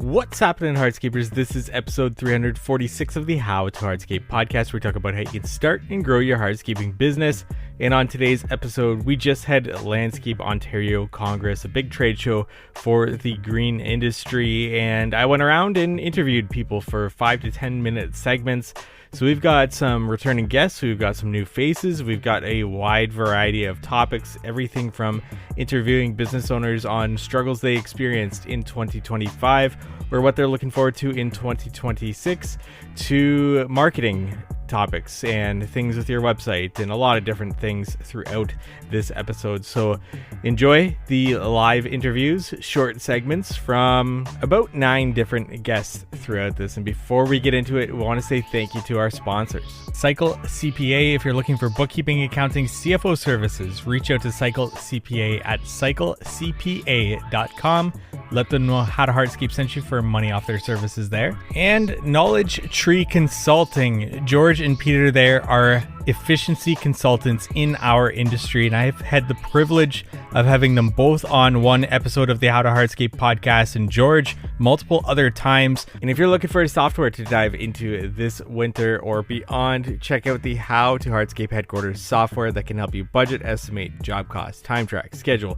What's happening, Hardscapers? This is episode 346 of the How to Hardscape podcast, where we talk about how you can start and grow your hardscaping business. And on today's episode, we just had Landscape Ontario Congress, a big trade show for the green industry. And I went around and interviewed people for 5 to 10 minute segments. So we've got some returning guests, we've got some new faces, we've got a wide variety of topics, everything from interviewing business owners on struggles they experienced in 2025 or what they're looking forward to in 2026 to marketing topics and things with your website and a lot of different things throughout this episode. So enjoy the live interviews, short segments from about 9 different guests throughout this. And before we get into it, we want to say thank you to our sponsors. Cycle CPA. If you're looking for bookkeeping, accounting, CFO services, reach out to Cycle CPA at cyclecpa.com. Let them know How to Hardscape sent you for money off their services there. And Knowledge Tree Consulting. George and Peter there are efficiency consultants in our industry, and I've had the privilege of having them both on one episode of the How to Hardscape podcast, and George multiple other times. And if you're looking for software to dive into this winter or beyond, check out the How to Hardscape headquarters software that can help you budget, estimate, job costs, time track, schedule,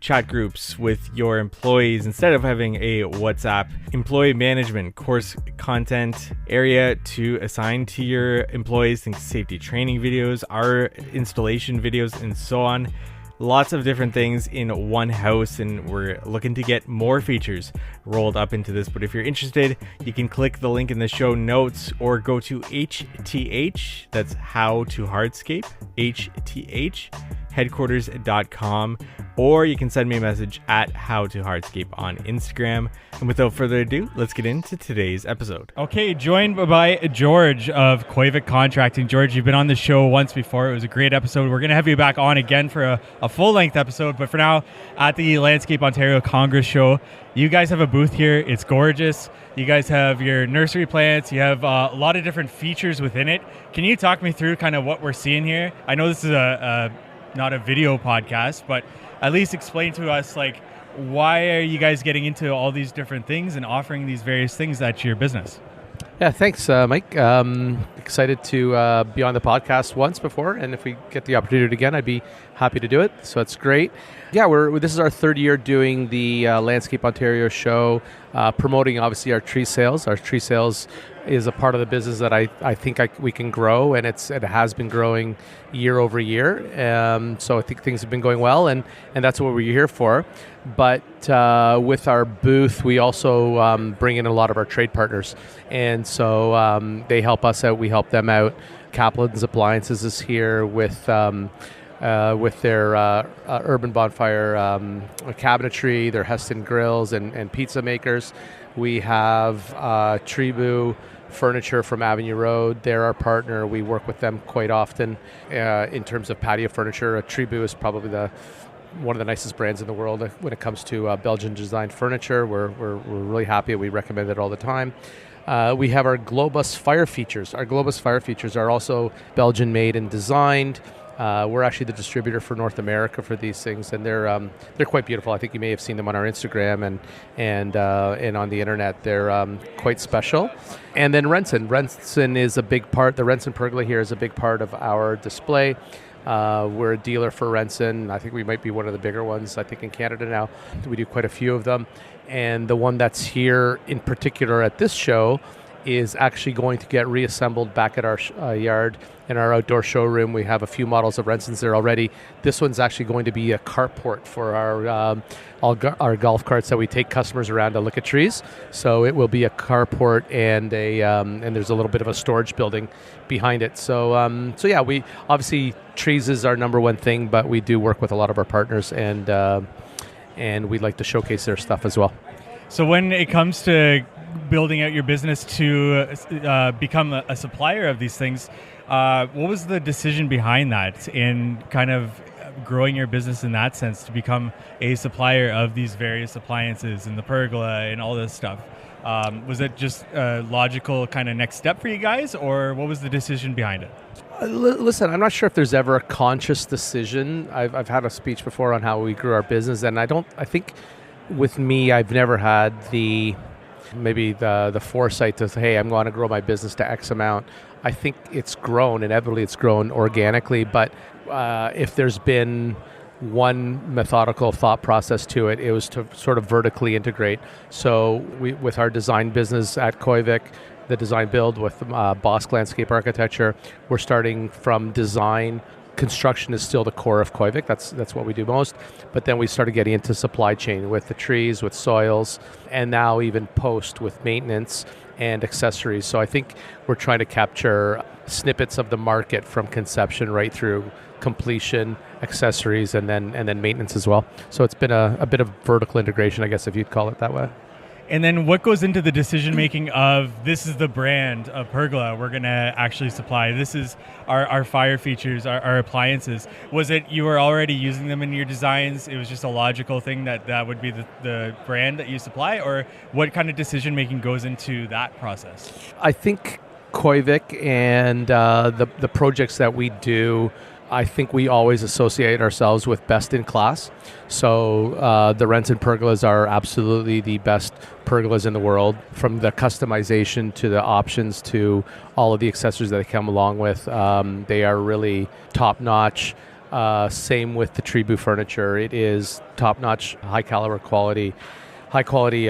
chat groups with your employees instead of having a WhatsApp, employee management, course content area to assign to your employees, things, safety training videos, our installation videos, and so on. Lots of different things in one house, and we're looking to get more features rolled up into this. But if you're interested, you can click the link in the show notes or go to HTH, that's How to Hardscape, HTH, headquarters.com, or you can send me a message at How to Hardscape on Instagram. And without further ado, let's get into today's episode. Okay, joined by George of Koivik Contracting. George, you've been on the show once before. It was a great episode. We're going to have you back on again for a full-length episode, but for now, at the Landscape Ontario Congress show, you guys have a booth here. It's gorgeous. You guys have your nursery plants. You have a lot of different features within it. Can you talk me through kind of what we're seeing here? I know this is not a video podcast, but at least explain to us, like, why are you guys getting into all these different things and offering these various things at your business? Yeah, thanks, Mike. Excited to be on the podcast once before, and if we get the opportunity again, I'd be happy to do it. So it's great. Yeah, this is our third year doing the Landscape Ontario show, promoting obviously our tree sales. Our tree sales is a part of the business that I think we can grow, and it has been growing year over year. So I think things have been going well, and that's what we're here for. But with our booth, we also bring in a lot of our trade partners, and so they help us out. We help them out. Kaplan's Appliances is here with their Urban Bonfire cabinetry, their Heston grills and pizza makers. We have Tribu Furniture from Avenue Road. They're our partner. We work with them quite often in terms of patio furniture. Tribu is probably one of the nicest brands in the world when it comes to Belgian designed furniture. We're really happy. We recommend it all the time. We have our Globus Fire Features. Our Globus Fire Features are also Belgian made and designed. We're actually the distributor for North America for these things, and they're quite beautiful. I think you may have seen them on our Instagram and on the internet. They're quite special. And then Renson. Renson is a big part. The Renson pergola here is a big part of our display. We're a dealer for Renson. I think we might be one of the bigger ones, I think, in Canada now. We do quite a few of them. And the one that's here in particular at this show is actually going to get reassembled back at our yard in our outdoor showroom. We have a few models of Rensons there already. This one's actually going to be a carport for our golf carts that we take customers around to look at trees. So it will be a carport and there's a little bit of a storage building behind it. So yeah, we obviously trees is our number one thing, but we do work with a lot of our partners and we'd like to showcase their stuff as well. So when it comes to building out your business to become a supplier of these things, what was the decision behind that in kind of growing your business in that sense to become a supplier of these various appliances and the pergola and all this stuff? Was it just a logical kind of next step for you guys, or what was the decision behind it? Listen, I'm not sure if there's ever a conscious decision. I've had a speech before on how we grew our business, and I think with me, I've never had the maybe the foresight to say, hey, I'm going to grow my business to X amount. I think it's grown, inevitably it's grown organically, but if there's been one methodical thought process to it, it was to sort of vertically integrate. So with our design business at Koivik, the design build with Bosk Landscape Architecture, we're starting from design. Construction is still the core of Koivik. That's what we do most. But then we started getting into supply chain with the trees, with soils, and now even post with maintenance and accessories. So I think we're trying to capture snippets of the market from conception right through completion, accessories, and then maintenance as well. So it's been a bit of vertical integration, I guess, if you'd call it that way. And then what goes into the decision making of this is the brand of Pergola we're going to actually supply? This is our fire features, our appliances. Was it you were already using them in your designs? It was just a logical thing that would be the brand that you supply? Or what kind of decision making goes into that process? I think Koivik and the projects that we do, I think we always associate ourselves with best in class. So the Renton pergolas are absolutely the best pergolas in the world, from the customization to the options to all of the accessories that they come along with. They are really top notch. Same with the Tribu furniture. It is top notch, high quality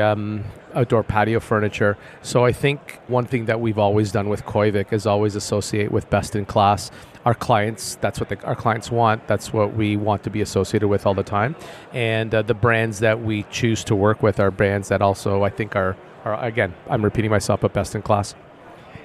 outdoor patio furniture. So I think one thing that we've always done with Koivik is always associate with best in class. Our clients, that's what our clients want. That's what we want to be associated with all the time. And the brands that we choose to work with are brands that also I think are again, I'm repeating myself, but best in class.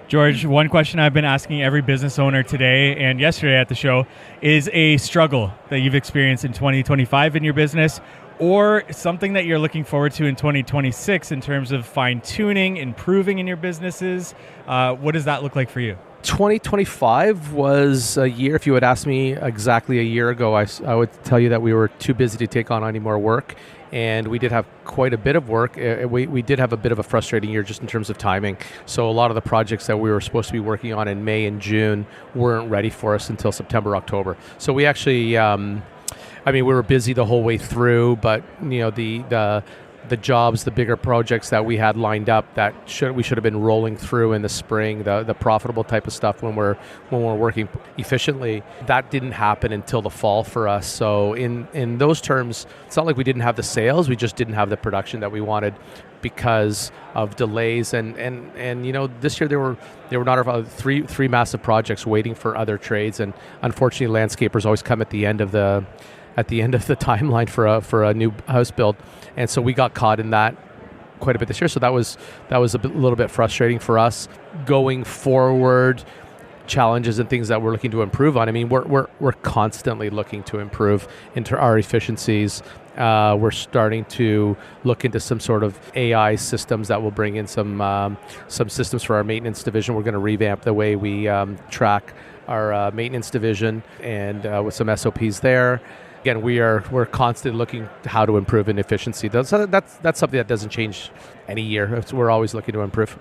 George, one question I've been asking every business owner today and yesterday at the show is a struggle that you've experienced in 2025 in your business, or something that you're looking forward to in 2026 in terms of fine-tuning, improving in your businesses. What does that look like for you? 2025 was a year, if you had asked me exactly a year ago, I would tell you that we were too busy to take on any more work. And we did have quite a bit of work. We did have a bit of a frustrating year just in terms of timing. So a lot of the projects that we were supposed to be working on in May and June weren't ready for us until September, October. So we actually, we were busy the whole way through, but the jobs, the bigger projects that we had lined up that we should have been rolling through in the spring, the profitable type of stuff when we're working efficiently, that didn't happen until the fall for us. So in those terms, it's not like we didn't have the sales, we just didn't have the production that we wanted because of delays. And this year there were not three massive projects waiting for other trades, and unfortunately landscapers always come at the end of the timeline for a new house build, and so we got caught in that quite a bit this year. So that was little bit frustrating for us. Going forward, challenges and things that we're looking to improve on. I mean, we're constantly looking to improve into our efficiencies. We're starting to look into some sort of AI systems that will bring in some systems for our maintenance division. We're going to revamp the way we track our maintenance division, and with some SOPs there. Again, we're constantly looking how to improve in efficiency. That's something that doesn't change any year. We're always looking to improve.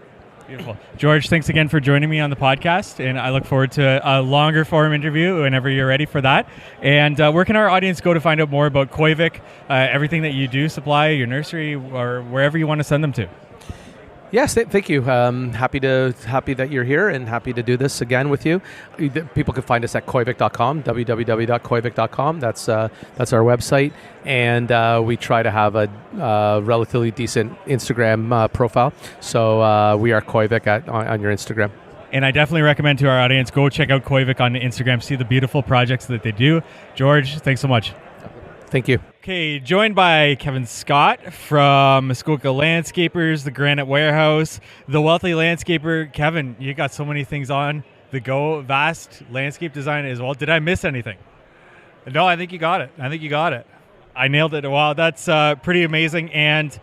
Beautiful. George, thanks again for joining me on the podcast, and I look forward to a longer form interview whenever you're ready for that. And where can our audience go to find out more about Koivik, everything that you do supply, your nursery, or wherever you want to send them to? Yes, thank you. Happy that you're here and happy to do this again with you. People can find us at koivik.com, www.koivik.com. That's our website, and we try to have a relatively decent Instagram profile. So we are Koivik on your Instagram. And I definitely recommend to our audience, go check out Koivik on Instagram, see the beautiful projects that they do. George, thanks so much. Thank you. Okay, joined by Kevin Scott from Muskoka Landscapers, the Granite Warehouse, the Wealthy Landscaper. Kevin, you got so many things on the go, vast landscape design as well. Did I miss anything? No, I think you got it. I nailed it. Wow, that's pretty amazing. And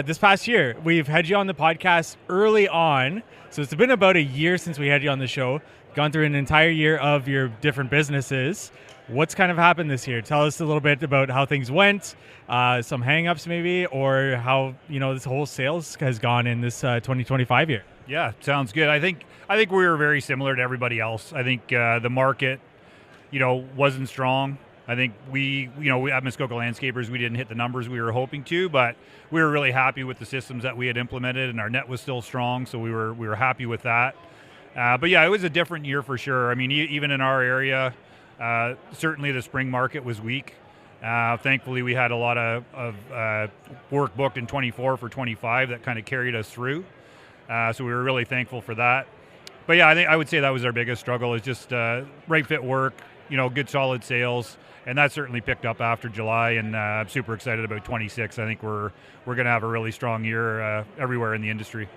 this past year, we've had you on the podcast early on. So it's been about a year since we had you on the show. Gone through an entire year of your different businesses. What's kind of happened this year? Tell us a little bit about how things went, some hang-ups maybe, or how this whole sales has gone in this 2025 year. Yeah, sounds good. I think we were very similar to everybody else. I think the market, wasn't strong. I think we at Muskoka Landscapers, we didn't hit the numbers we were hoping to, but we were really happy with the systems that we had implemented, and our net was still strong, so we were happy with that. But yeah, it was a different year for sure. I mean, even in our area, certainly the spring market was weak. Thankfully, we had a lot of work booked in 24 for 25 that kind of carried us through. So we were really thankful for that. But yeah, I would say that was our biggest struggle, is just right fit work, good solid sales. And that certainly picked up after July, and I'm super excited about 26. I think we're going to have a really strong year everywhere in the industry.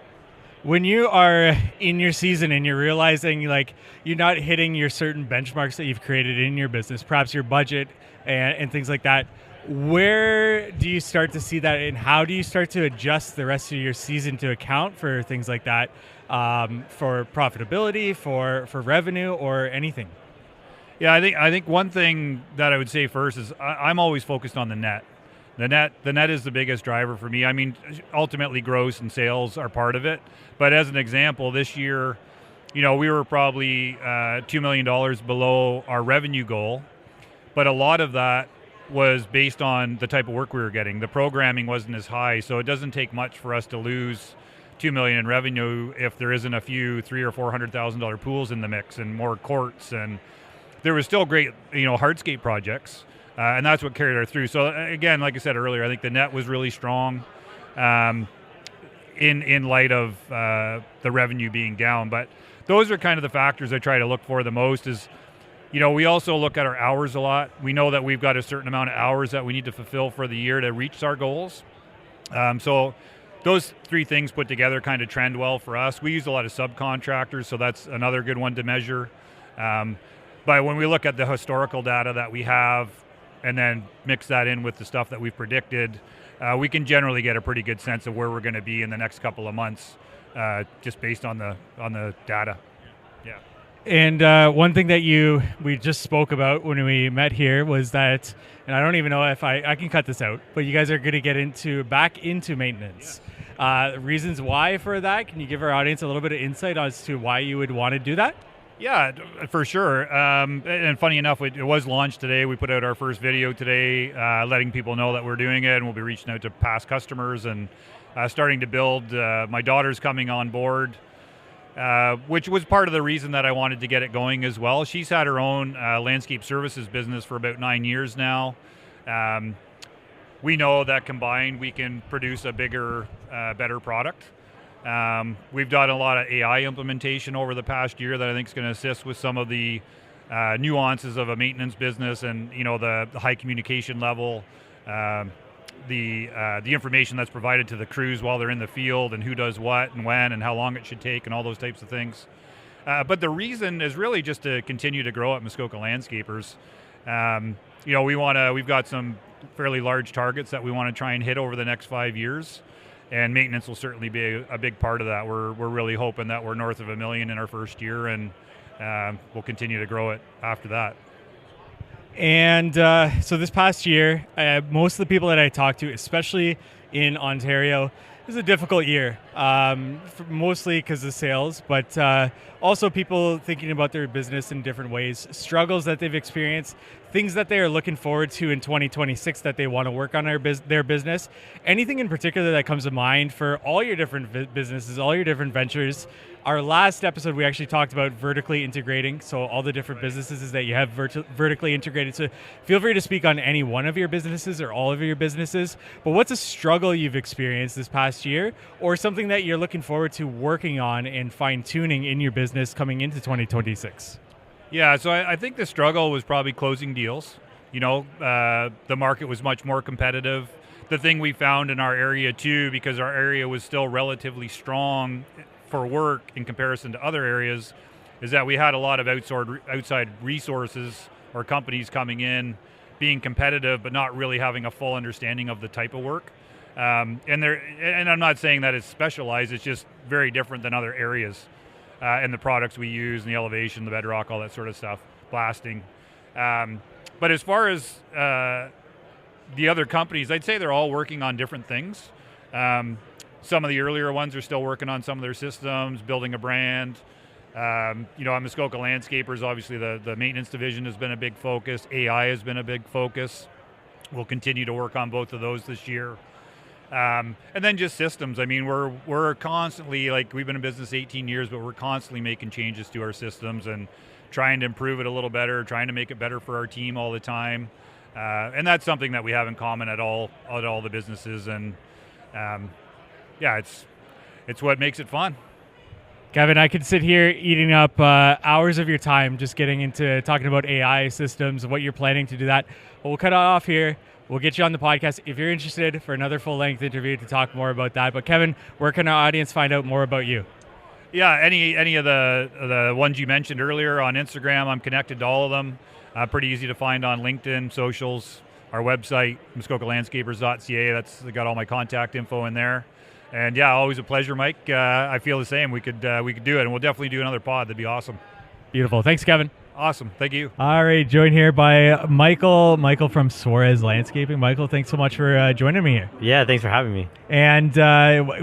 When you are in your season and you're realizing like you're not hitting your certain benchmarks that you've created in your business, perhaps your budget and things like that, where do you start to see that, and how do you start to adjust the rest of your season to account for things like that, for profitability, for revenue, or anything? Yeah, I think one thing that I would say first is I'm always focused on the net. The net is the biggest driver for me. I mean, ultimately gross and sales are part of it. But as an example, this year, we were probably $2 million below our revenue goal. But a lot of that was based on the type of work we were getting. The programming wasn't as high, so it doesn't take much for us to lose $2 million in revenue if there isn't a few $300,000 or $400,000 pools in the mix and more courts. And there was still great, hardscape projects. And that's what carried her through. So again, like I said earlier, I think the net was really strong in light of the revenue being down. But those are kind of the factors I try to look for the most. Is we also look at our hours a lot. We know that we've got a certain amount of hours that we need to fulfill for the year to reach our goals. So those three things put together kind of trend well for us. We use a lot of subcontractors, so that's another good one to measure. But when we look at the historical data that we have, and then mix that in with the stuff that we've predicted, we can generally get a pretty good sense of where we're going to be in the next couple of months, just based on the data. Yeah. And one thing that we just spoke about when we met here was that, and I don't even know if I can cut this out, but you guys are going to get back into maintenance. Yeah. Reasons why for that? Can you give our audience a little bit of insight as to why you would want to do that? Yeah, for sure. And funny enough, it was launched today. We put out our first video today, letting people know that we're doing it, and we'll be reaching out to past customers and starting to build. My daughter's coming on board, which was part of the reason that I wanted to get it going as well. She's had her own landscape services business for about 9 years now. We know that combined we can produce a bigger, better product. We've done a lot of AI implementation over the past year that I think is going to assist with some of the nuances of a maintenance business, and the high communication level, the information that's provided to the crews while they're in the field, and who does what and when and how long it should take, and all those types of things. But the reason is really just to continue to grow at Muskoka Landscapers. We've got some fairly large targets that we want to try and hit over the next 5 years. And maintenance will certainly be a big part of that. We're really hoping that we're north of $1 million in our first year, and we'll continue to grow it after that. And so this past year, most of the people that I talked to, especially in Ontario, it was a difficult year, mostly because of sales, but also people thinking about their business in different ways, struggles that they've experienced, things that they are looking forward to in 2026 that they want to work on their business. Anything in particular that comes to mind for all your different businesses, all your different ventures? Our last episode, we actually talked about vertically integrating, so all the different businesses that you have vertically integrated. So feel free to speak on any one of your businesses or all of your businesses, but what's a struggle you've experienced this past year, or something that you're looking forward to working on and fine-tuning in your business coming into 2026? Yeah, so I think the struggle was probably closing deals. The market was much more competitive. The thing we found in our area too, because our area was still relatively strong for work in comparison to other areas, is that we had a lot of outside resources or companies coming in, being competitive, but not really having a full understanding of the type of work. And I'm not saying that it's specialized, it's just very different than other areas. And the products we use, and the elevation, the bedrock, all that sort of stuff, blasting. But as far as the other companies, I'd say they're all working on different things. Some of the earlier ones are still working on some of their systems, building a brand. You know, at Muskoka Landscapers, obviously the maintenance division has been a big focus. AI has been a big focus. We'll continue to work on both of those this year. And then just systems. I mean, we're constantly, like, we've been in business 18 years, but we're constantly making changes to our systems and trying to improve it a little better, trying to make it better for our team all the time. And that's something that we have in common at all the businesses. And yeah, it's what makes it fun. Kevin, I could sit here eating up hours of your time just getting into talking about AI systems and what you're planning to do that. But we'll cut it off here. We'll get you on the podcast if you're interested for another full-length interview to talk more about that. But Kevin, where can our audience find out more about you? Yeah, any of the ones you mentioned earlier on Instagram, I'm connected to all of them. Pretty easy to find on LinkedIn, socials, our website, muskokalandscapers.ca. That's got all my contact info in there. And yeah, always a pleasure, Mike. I feel the same. We could do it, and we'll definitely do another pod. That'd be awesome. Beautiful. Thanks, Kevin. Awesome. Thank you. All right, joined here by Michael from Suarez Landscaping. Michael, thanks so much for joining me here. Yeah, thanks for having me. And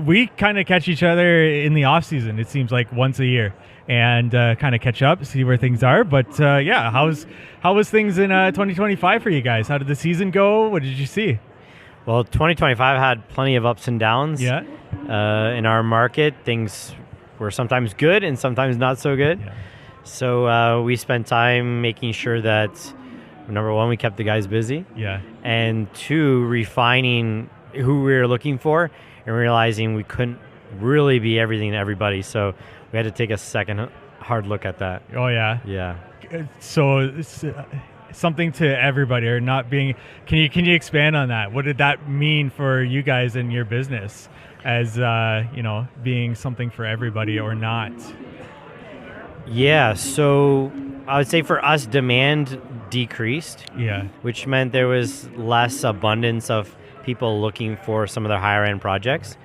we kind of catch each other in the off season. It seems like once a year, and kind of catch up, see where things are. But yeah, how was things in 2025 for you guys? How did the season go? What did you see? Well, 2025 had plenty of ups and downs. Yeah. In our market, things were sometimes good and sometimes not so good. Yeah. So we spent time making sure that, number one, we kept the guys busy. Yeah. And two, refining who we were looking for and realizing we couldn't really be everything to everybody. So we had to take a second hard look at that. Oh, yeah. Yeah. So it's, something to everybody, or not being. Can you expand on that? What did that mean for you guys in your business, as being something for everybody or not? Yeah, so I would say for us, demand decreased. Yeah. Which meant there was less abundance of people looking for some of their higher end projects.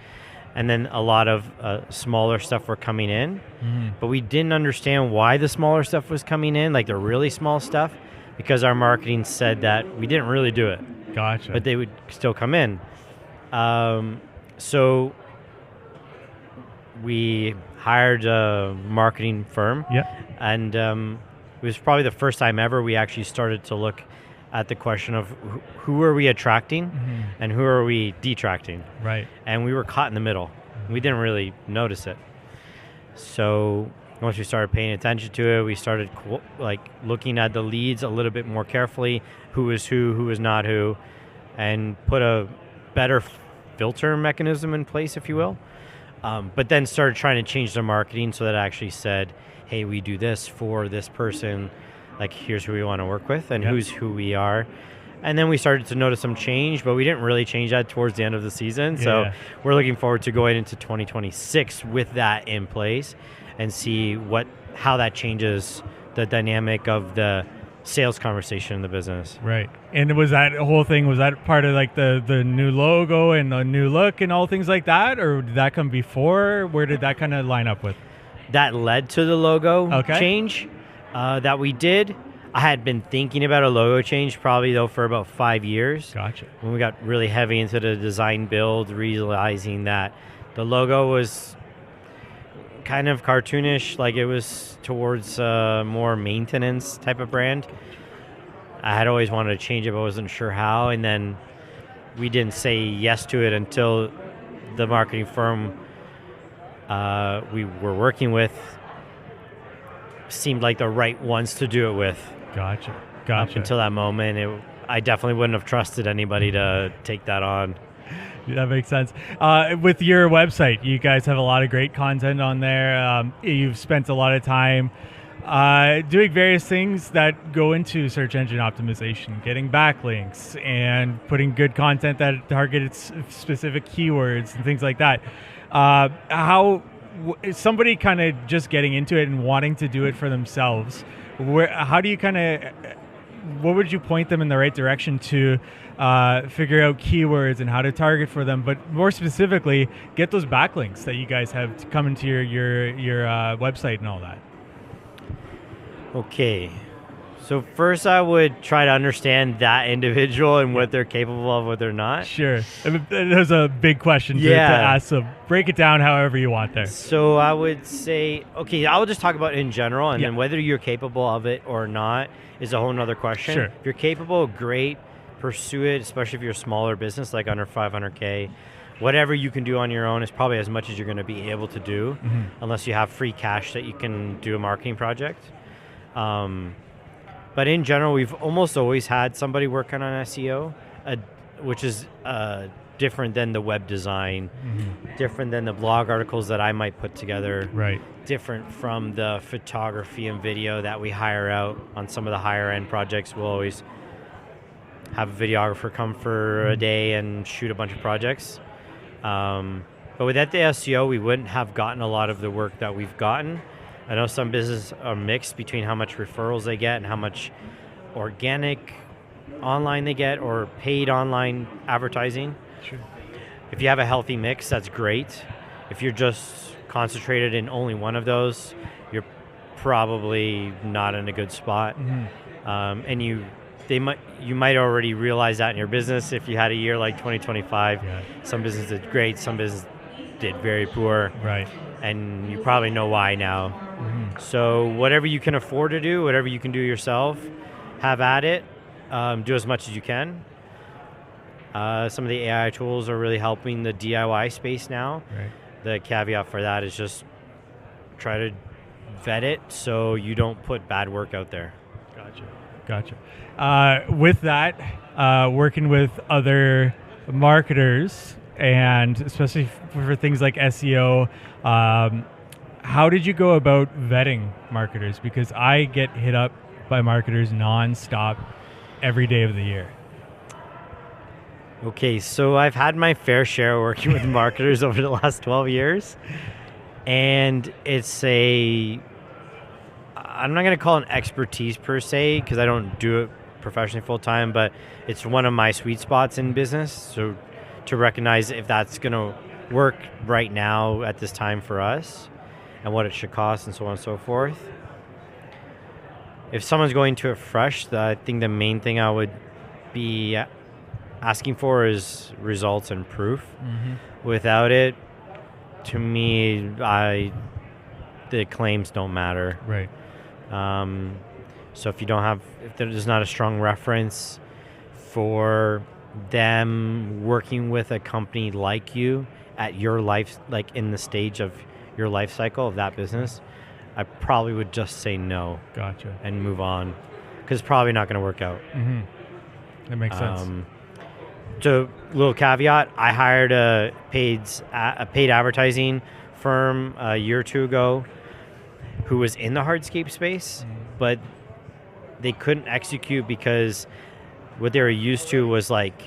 And then a lot of smaller stuff were coming in. Mm-hmm. But we didn't understand why the smaller stuff was coming in, like the really small stuff, because our marketing said that we didn't really do it. Gotcha. But they would still come in. So we hired a marketing firm. Yeah. And it was probably the first time ever we actually started to look at the question of who are we attracting and who are we detracting. Right. And we were caught in the middle. We didn't really notice it. So once we started paying attention to it, we started looking at the leads a little bit more carefully, who was not who, and put a better filter mechanism in place, if you will. But then started trying to change the marketing so that it actually said, hey, we do this for this person, like here's who we want to work with and who's who we are. And then we started to notice some change, but we didn't really change that towards the end of the season. So we're looking forward to going into 2026 with that in place and see how that changes the dynamic of the sales conversation in the business. Right. And was that whole thing, was that part of like the new logo and the new look and all things like that? Or did that come before? Where did that kind of line up with? That led to the logo change that we did. I had been thinking about a logo change probably though for about 5 years. Gotcha. When we got really heavy into the design build, realizing that the logo was kind of cartoonish, like it was towards more maintenance type of brand. I had always wanted to change it, but wasn't sure how. And then we didn't say yes to it until the marketing firm we were working with seemed like the right ones to do it with. Gotcha. Up until that moment, I definitely wouldn't have trusted anybody to take that on. That makes sense. With your website, you guys have a lot of great content on there. You've spent a lot of time doing various things that go into search engine optimization, getting backlinks and putting good content that targets specific keywords and things like that. How somebody kind of just getting into it and wanting to do it for themselves, how do you what would you point them in the right direction to figure out keywords and how to target for them, but more specifically, get those backlinks that you guys have to come into your website and all that? Okay, So first, I would try to understand that individual and what they're capable of, what they're not. Sure. There's a big question to Yeah. ask, so break it down however you want there. So I would say, okay, I will just talk about it in general, and Yeah. then whether you're capable of it or not is a whole nother question. Sure. If you're capable, great, pursue it, especially if you're a smaller business, like under 500K. Whatever you can do on your own is probably as much as you're going to be able to do, unless you have free cash that you can do a marketing project. But in general, we've almost always had somebody working on SEO, which is different than the web design, different than the blog articles that I might put together, Right. different from the photography and video that we hire out on some of the higher end projects. We'll always have a videographer come for a day and shoot a bunch of projects. But without the SEO, we wouldn't have gotten a lot of the work that we've gotten. I know some businesses are mixed between how much referrals they get and how much organic online they get or paid online advertising. Sure. If you have a healthy mix, that's great. If you're just concentrated in only one of those, you're probably not in a good spot. And you might already realize that in your business if you had a year like 2025. Yeah. Some businesses did great, some businesses did very poor. Right. And you probably know why now. So whatever you can afford to do, whatever you can do yourself, have at it. Do as much as you can. Some of the AI tools are really helping the DIY space now. Right. The caveat for that is just try to vet it so you don't put bad work out there. Gotcha. With that, working with other marketers, and especially for things like SEO, how did you go about vetting marketers? Because I get hit up by marketers nonstop every day of the year. Okay, so I've had my fair share working with marketers over the last 12 years. And it's I'm not going to call it an expertise per se, because I don't do it professionally full time, but it's one of my sweet spots in business. So to recognize if that's going to work right now at this time for us and what it should cost and so on and so forth. If someone's going to it fresh, I think the main thing I would be asking for is results and proof. Without it, to me, the claims don't matter. Right. So if there's not a strong reference for them working with a company like you at your life, like in the stage of your life cycle of that business, I probably would just say no. Gotcha. And move on, because it's probably not going to work out. That makes sense. So, little caveat: I hired a paid advertising firm a year or two ago, who was in the hardscape space, but they couldn't execute because what they were used to was like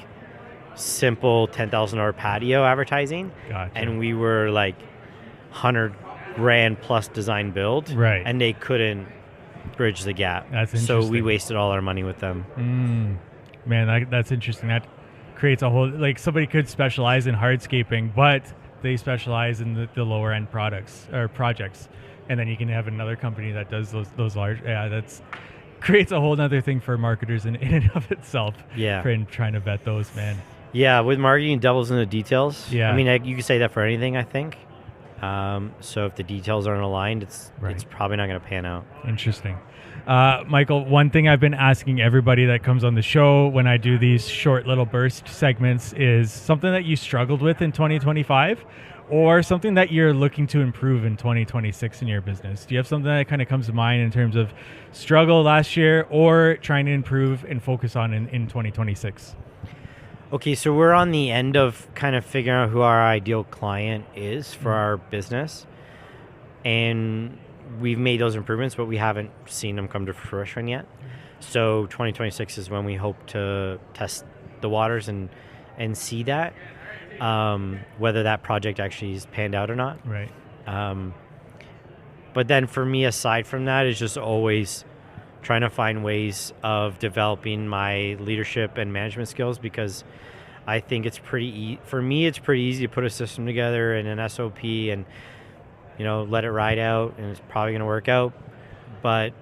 simple $10,000 patio advertising, Gotcha. and we were like $100,000 plus design build, Right. and they couldn't bridge the gap. That's so we interesting. wasted all our money with them. Man, that's interesting. That creates a whole, like, somebody could specialize in hardscaping, but they specialize in the lower end products or projects, and then you can have another company that does those large. Yeah, that's creates a whole other thing for marketers in and of itself. Yeah. For trying to vet those, man. Yeah, with marketing, devils in the details. Yeah. I mean, you can say that for anything, I think. So if the details aren't aligned, it's probably not going to pan out. Interesting. Michael, one thing I've been asking everybody that comes on the show when I do these short little burst segments is something that you struggled with in 2025 or something that you're looking to improve in 2026 in your business. Do you have something that kind of comes to mind in terms of struggle last year or trying to improve and focus on in 2026? Okay, so we're on the end of kind of figuring out who our ideal client is for our business. And we've made those improvements, but we haven't seen them come to fruition yet. So 2026 is when we hope to test the waters and see that, whether that project actually is panned out or not. Right. But then for me, aside from that, is just always trying to find ways of developing my leadership and management skills, because I think it's for me, it's pretty easy to put a system together and an SOP and, let it ride out, and it's probably going to work out. But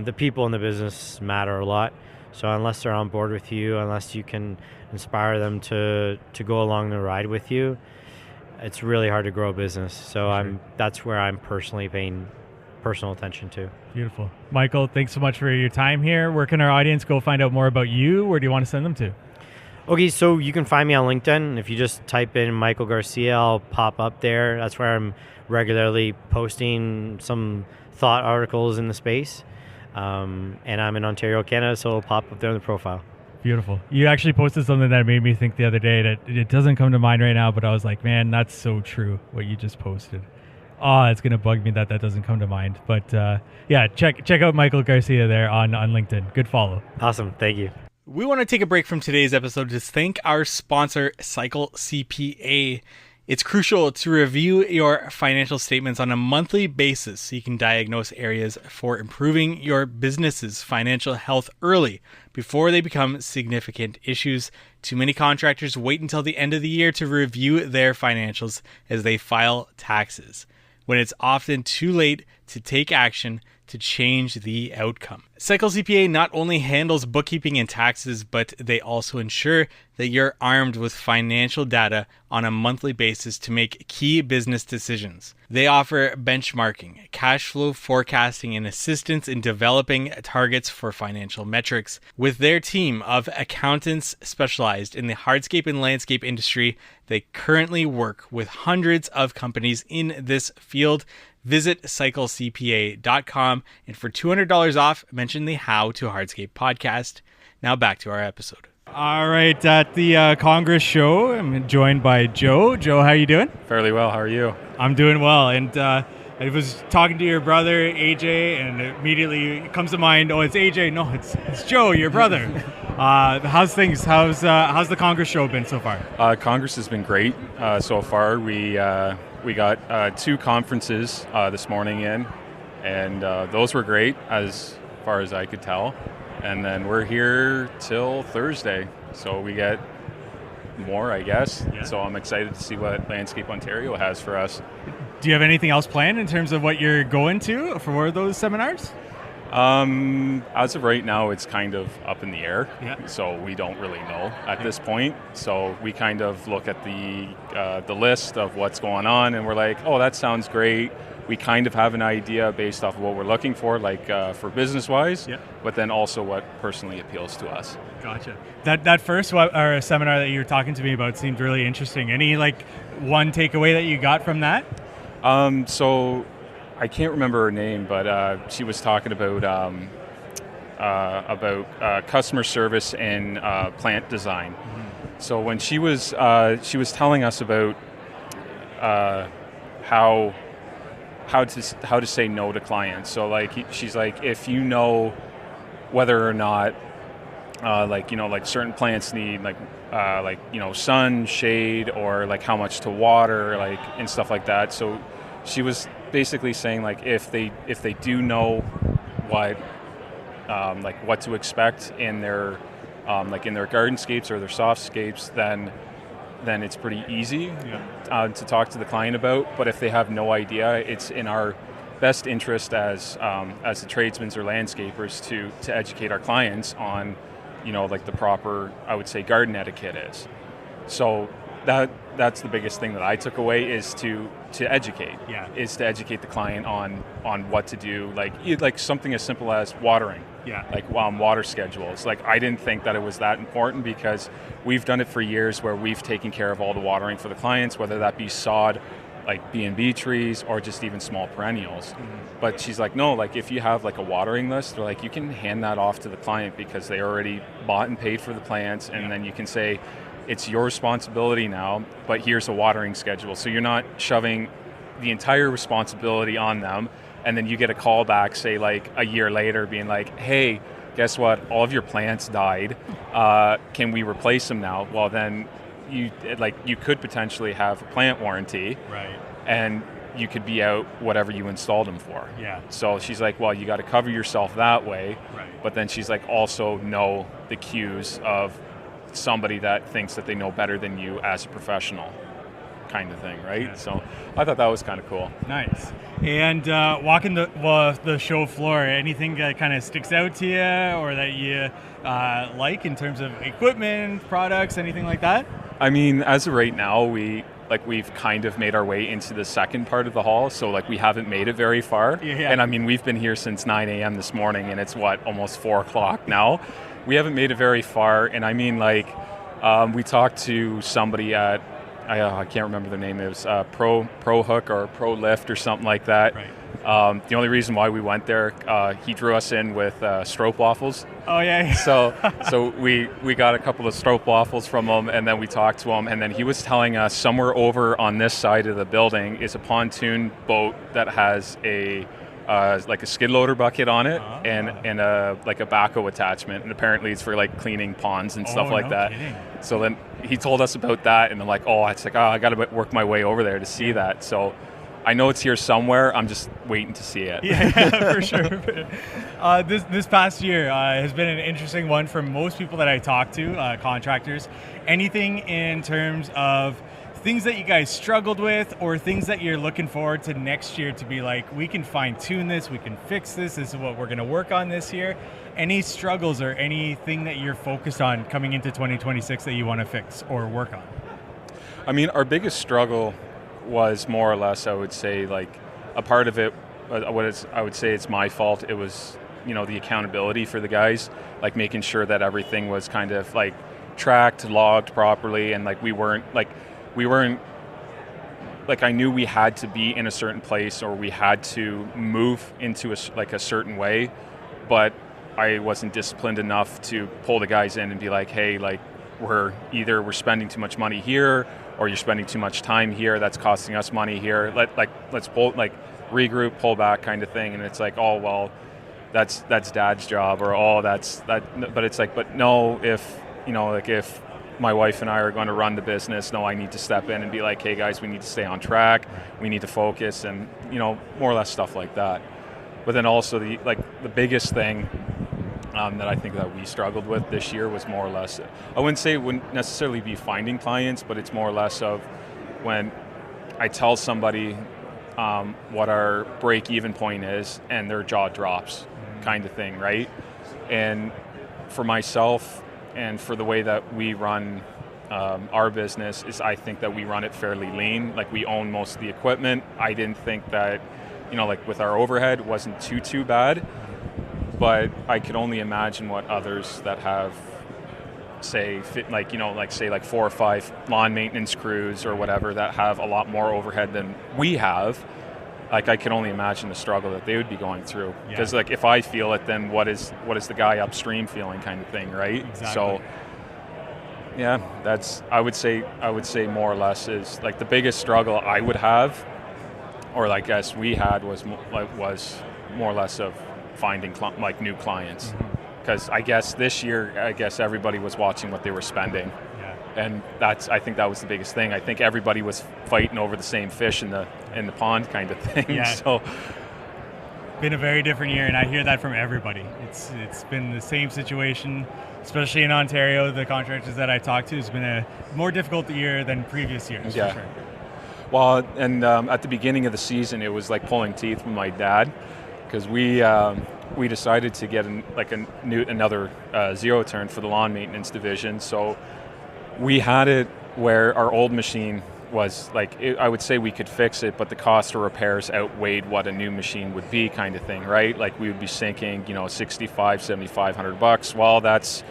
the people in the business matter a lot. So unless they're on board with you, unless you can inspire them to go along the ride with you, it's really hard to grow a business. So that's where I'm personally paying personal attention to. Beautiful. Michael, thanks so much for your time here. Where can our audience go find out more about you? Where do you want to send them to? Okay, so you can find me on LinkedIn. If you just type in Michael Garcia, I'll pop up there. That's where I'm regularly posting some thought articles in the space. And I'm in Ontario, Canada, so it'll pop up there in the profile. Beautiful. You actually posted something that made me think the other day that it doesn't come to mind right now, but I was like, man, that's so true, what you just posted. Oh, it's going to bug me that doesn't come to mind. But yeah, check out Michael Garcia there on LinkedIn. Good follow. Awesome. Thank you. We want to take a break from today's episode to thank our sponsor, Cycle CPA. It's crucial to review your financial statements on a monthly basis so you can diagnose areas for improving your business's financial health early before they become significant issues. Too many contractors wait until the end of the year to review their financials as they file taxes, when it's often too late to take action to change the outcome. Cycle CPA not only handles bookkeeping and taxes, but they also ensure that you're armed with financial data on a monthly basis to make key business decisions. They offer benchmarking, cash flow forecasting, and assistance in developing targets for financial metrics. With their team of accountants specialized in the hardscape and landscape industry, they currently work with hundreds of companies in this field. Visit cyclecpa.com, and for $200 off, mention the How to Hardscape podcast. Now back to our episode. All right, at the Congress show, I'm joined by Joe. Joe, how you doing? Fairly well. How are you? I'm doing well, and I was talking to your brother, AJ, and immediately it comes to mind, oh, it's AJ. No, it's Joe, your brother. How's things? How's the Congress show been so far? Congress has been great so far. We got 2 conferences this morning in, and those were great as far as I could tell. And then we're here till Thursday, so we get more, I guess. Yeah. So I'm excited to see what Landscape Ontario has for us. Do you have anything else planned in terms of what you're going to for those seminars? As of right now, it's kind of up in the air, so we don't really know at this point. So we kind of look at the list of what's going on, and we're like, oh, that sounds great. We kind of have an idea based off of what we're looking for, like for business-wise, but then also what personally appeals to us. Gotcha. That first seminar that you were talking to me about seemed really interesting. Any one takeaway that you got from that? So I can't remember her name, but she was talking about customer service and plant design. Mm-hmm. So when she was telling us about how to say no to clients. So she's like, if you know whether or not certain plants need sun, shade, or how much to water, and stuff like that. So she was basically saying if they do know what to expect in their in their gardenscapes or their softscapes, then it's pretty easy to talk to the client about. But if they have no idea, it's in our best interest as the tradesmen or landscapers to educate our clients on the proper, I would say, garden etiquette is. So that's the biggest thing that I took away, is to educate. Is to educate the client on what to do, like something as simple as watering. Water schedules. I didn't think that it was that important, because we've done it for years where we've taken care of all the watering for the clients, whether that be sod, like B&B trees, or just even small perennials. Mm-hmm. But she's like, no, if you have a watering list, they're you can hand that off to the client because they already bought and paid for the plants, and then you can say, it's your responsibility now, but here's a watering schedule. So you're not shoving the entire responsibility on them, and then you get a call back, say a year later, being like, hey, guess what? All of your plants died. Can we replace them now? Well, then you could potentially have a plant warranty, right? And you could be out whatever you installed them for. Yeah. So she's like, well, you got to cover yourself that way. Right. But then she's like, also know the cues of somebody that thinks that they know better than you as a professional. kind of thing, right? Yeah. So I thought that was kind of cool. Nice. And walking the show floor, anything that kind of sticks out to you or that you like in terms of equipment, products, anything like that? I mean, as of right now, we've kind of made our way into the second part of the hall, so like we haven't made it very far. Yeah. And I mean, we've been here since 9 a.m. this morning, and it's almost 4 o'clock now. We haven't made it very far, and I mean, like, we talked to somebody at, I can't remember their name. It was Pro Hook or Pro Lift or something like that. Right. The only reason why we went there, he drew us in with stroop waffles. Oh yeah. So we got a couple of stroop waffles from him, and then we talked to him, and then he was telling us somewhere over on this side of the building is a pontoon boat that has a like a skid loader bucket on it and a like a backhoe attachment, and apparently it's for like cleaning ponds and stuff like that. Kidding. So then he told us about that, and I'm like, I got to work my way over there to see that. So I know it's here somewhere. I'm just waiting to see it. Yeah, for sure. This past year has been an interesting one for most people that I talk to, contractors. Anything in terms of things that you guys struggled with or things that you're looking forward to next year to be like, we can fine tune this, we can fix this is what we're going to work on this year. Any struggles or anything that you're focused on coming into 2026 that you want to fix or work on? I mean, our biggest struggle was more or less, I would say, like a part of it, I would say it's my fault. It was, the accountability for the guys, like making sure that everything was kind of like tracked, logged properly, and like we weren't like, I knew we had to be in a certain place or we had to move into a certain way, but I wasn't disciplined enough to pull the guys in and be like, hey, like we're spending too much money here or you're spending too much time here, that's costing us money here. Let's pull, like regroup, pull back kind of thing. And it's like, oh, well, that's Dad's job, or that's that. But it's like, but no, if my wife and I are going to run the business, no, I need to step in and be like, hey guys, we need to stay on track, we need to focus, and more or less stuff like that. But then also the biggest thing that I think that we struggled with this year was more or less, I wouldn't say it wouldn't necessarily be finding clients, but it's more or less of when I tell somebody what our break-even point is and their jaw drops kind of thing, right? And for myself and for the way that we run our business is I think that we run it fairly lean. Like we own most of the equipment. I didn't think that, like with our overhead, it wasn't too bad. But I could only imagine what others that have, say, 4 or 5 lawn maintenance crews or whatever that have a lot more overhead than we have. Like I can only imagine the struggle that they would be going through. Because like if I feel it, then what is the guy upstream feeling, kind of thing, right? Exactly. So yeah, that's I would say more or less is like the biggest struggle I would have, or I guess we had was more or less of finding new clients, because I guess this year everybody was watching what they were spending, and I think that was the biggest thing. I think everybody was fighting over the same fish in the pond kind of thing. Yeah. So been a very different year, and I hear that from everybody. It's been the same situation, especially in Ontario. The contractors that I talked to, it's been a more difficult year than previous years. Yeah. For sure. Well, and at the beginning of the season, it was like pulling teeth with my dad, because we decided to get another zero turn for the lawn maintenance division. So we had it where our old machine was I would say we could fix it, but the cost of repairs outweighed what a new machine would be, kind of thing, right? Like we would be sinking, $7,500. Well, that's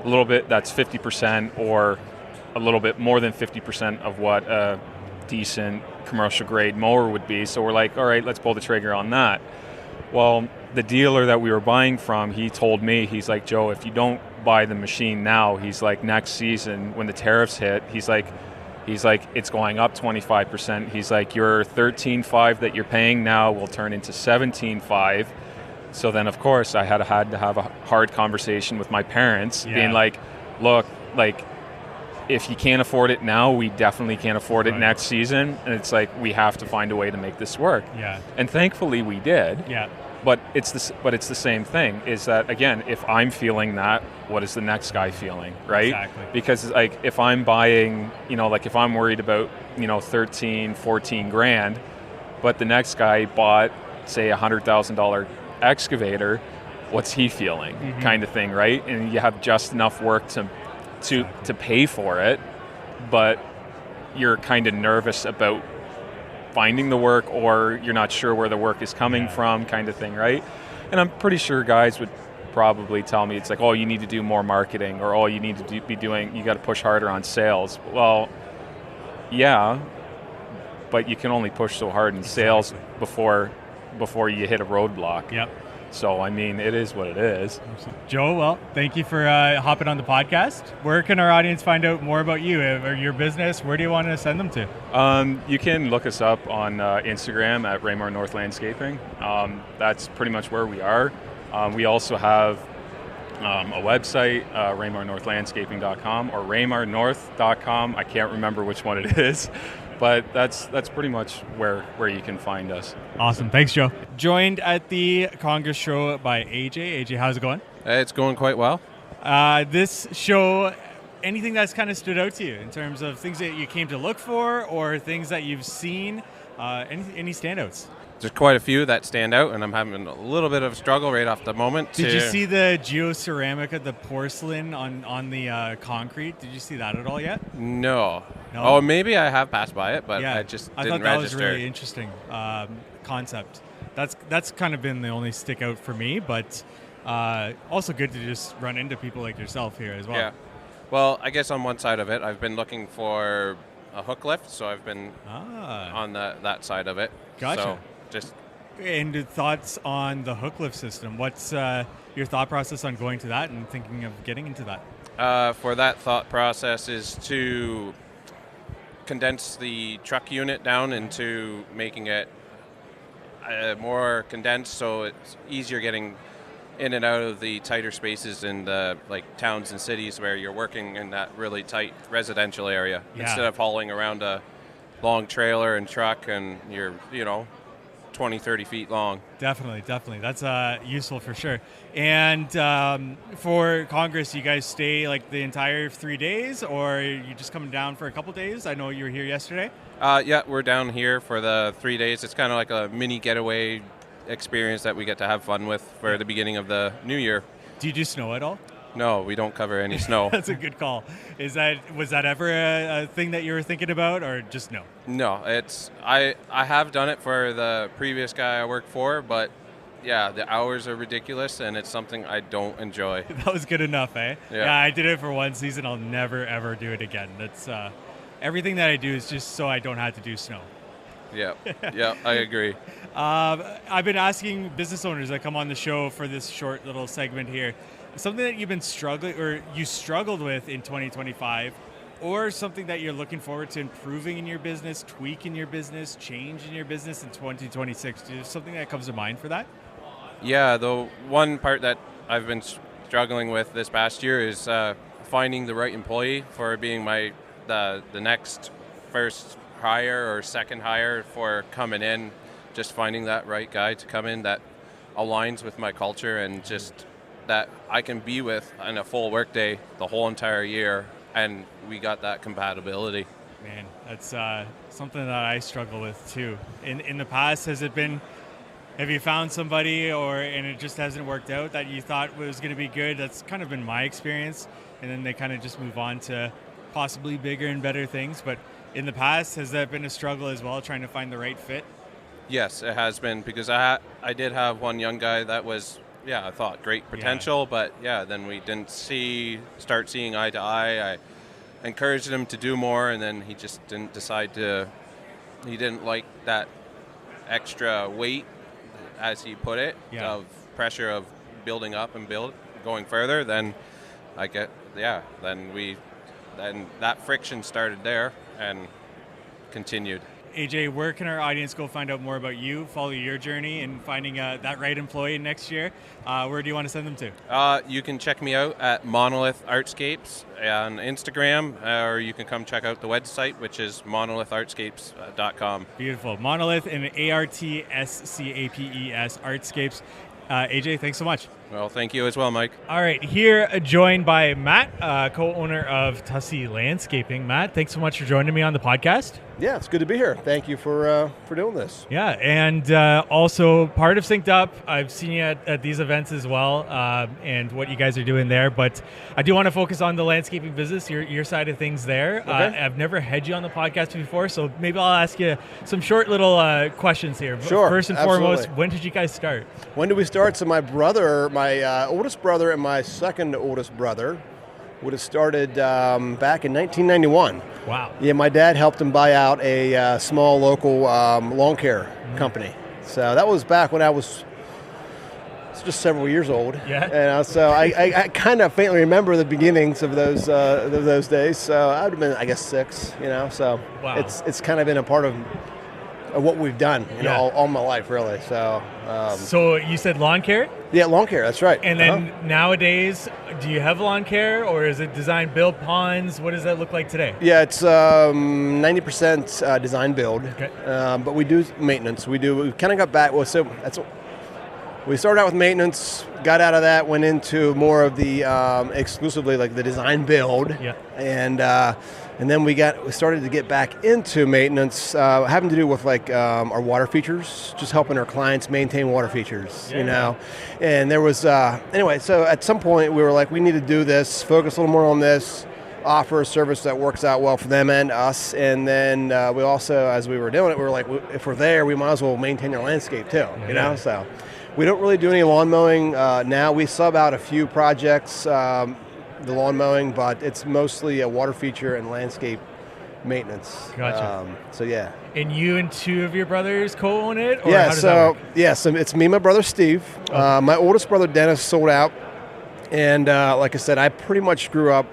a little bit, that's 50% or a little bit more than 50% of what a decent commercial grade mower would be. So we're like, all right, let's pull the trigger on that. Well, the dealer that we were buying from, he told me, he's like, Joe, if you don't buy the machine now, he's like, next season when the tariffs hit, he's like, it's going up 25%. He's like, your $13,500 that you're paying now will turn into $17,500. So then, of course, I had to have a hard conversation with my parents, being like, look, like, if you can't afford it now, we definitely can't afford it next season. And it's like, we have to find a way to make this work. Yeah. And thankfully we did. Yeah. But it's the same thing, is that, again, if I'm feeling that, what is the next guy feeling, right? Exactly. Because like if I'm buying, if I'm worried about, 13, 14 grand, but the next guy bought, say, $100,000 excavator, what's he feeling, kind of thing, right? And you have just enough work to pay for it, but you're kind of nervous about finding the work, or you're not sure where the work is coming from, kind of thing, right? And I'm pretty sure guys would probably tell me it's like, oh, you need to do more marketing, or oh, you need to you got to push harder on sales. Well, yeah, but you can only push so hard in sales before you hit a roadblock. Yep. So, I mean, it is what it is. Joe, well, thank you for hopping on the podcast. Where can our audience find out more about you or your business? Where do you want to send them to? You can look us up on Instagram at Raymar North Landscaping. That's pretty much where we are. We also have a website, raymarnorthlandscaping.com or raymarnorth.com. I can't remember which one it is. But that's pretty much where you can find us. Awesome. Thanks, Joe. Joined at the Congress show by AJ. AJ, how's it going? It's going quite well. This show, anything that's kind of stood out to you in terms of things that you came to look for or things that you've seen? Any standouts? There's quite a few that stand out, and I'm having a little bit of a struggle right off the moment. Did you see the geoceramic of the porcelain on the concrete? Did you see that at all yet? No. No? Oh, maybe I have passed by it, but Yeah, I just I didn't thought that register. was really interesting concept. That's kind of been the only stick out for me, but also good to just run into people like yourself here as well. Yeah. Well, I guess on one side of it, I've been looking for a hook lift, so I've been on that side of it. Gotcha. So just And thoughts on the hook lift system? What's your thought process on going to that and thinking of getting into that? for that thought process is to condense the truck unit down into making it more condensed, so it's easier getting in and out of the tighter spaces in the towns and cities where you're working in that really tight residential area, instead of hauling around a long trailer and truck and you're 20, 30 feet long. Definitely. That's useful for sure. And for Congress, you guys stay the entire 3 days, or are you just coming down for a couple days? I know you were here yesterday. Yeah, we're down here for the 3 days. It's kind of like a mini getaway experience that we get to have fun with for the beginning of the new year. Do you do snow at all? No, we don't cover any snow. That's a good call. Was that ever a thing that you were thinking about, or just no? No, I have done it for the previous guy I worked for, but yeah, the hours are ridiculous and it's something I don't enjoy. That was good enough, eh? Yeah. I did it for one season. I'll never ever do it again. That's everything that I do is just so I don't have to do snow. Yeah, I agree. I've been asking business owners that come on the show for this short little segment here, something that you've been struggling or you struggled with in 2025, or something that you're looking forward to improving in your business, tweak in your business, change in your business in 2026. Do you have something that comes to mind for that? Yeah, the one part that I've been struggling with this past year is finding the right employee for being the next first hire or second hire for coming in, just finding that right guy to come in that aligns with my culture and just that I can be with in a full workday the whole entire year, and we got that compatibility. Man, that's something that I struggle with too. In the past, have you found somebody and it just hasn't worked out that you thought was going to be good? That's kind of been my experience, and then they kind of just move on to possibly bigger and better things. But in the past, has that been a struggle as well, trying to find the right fit? Yes, it has been, because I did have one young guy that was, I thought great potential, but then we didn't start seeing eye to eye. I encouraged him to do more, and then he just didn't he didn't like that extra weight, as he put it, of pressure of building up and going further. Then then that friction started there and continued. AJ, where can our audience go find out more about you, follow your journey in finding that right employee next year? Where do you want to send them to? You can check me out at Monolith Artscapes on Instagram, or you can come check out the website, which is monolithartscapes.com. Beautiful. Monolith and ARTSCAPES, Artscapes. AJ, thanks so much. Well, thank you as well, Mike. All right, here joined by Matt, co-owner of Tussey Landscaping. Matt, thanks so much for joining me on the podcast. Yeah, it's good to be here. Thank you for doing this. Yeah, and also part of Synced Up. I've seen you at these events as well, and what you guys are doing there. But I do want to focus on the landscaping business, your side of things there. Okay. I've never had you on the podcast before, so maybe I'll ask you some short little questions here. Sure, First and absolutely. foremost, when did you guys start? When did we start? So my brother, my oldest brother and my second oldest brother would have started back in 1991. Wow. Yeah, my dad helped him buy out a small local lawn care company. So that was back when I was just several years old. Yeah. And so I kind of faintly remember the beginnings of those days. So I would have been, I guess, 6. So Wow. it's kind of been a part of what we've done, Yeah. all my life, really. So So you said lawn care? yeah, lawn care. That's right. And then nowadays, do you have lawn care, or is it design build ponds? What does that look like today? Yeah, it's 90% design build, Okay. but we do maintenance. We kind of got back. Well, so we started out with maintenance, got out of that, went into more of the exclusively like the design build, Yeah. and then we started to get back into maintenance, having to do with like our water features, just helping our clients maintain water features, Yeah. And there was anyway. So at some point we were like, we need to do this, focus a little more on this, offer a service that works out well for them and us. And then we also, as we were doing it, we were like, if we're there, we might as well maintain our landscape too, Yeah. So we don't really do any lawn mowing now. We sub out a few projects, the lawn mowing, but it's mostly a water feature and landscape maintenance. Gotcha. So yeah. And you and 2 of your brothers co-own it? Or how does that So work? so it's me and my brother Steve. My oldest brother Dennis sold out, and like I said, I pretty much grew up.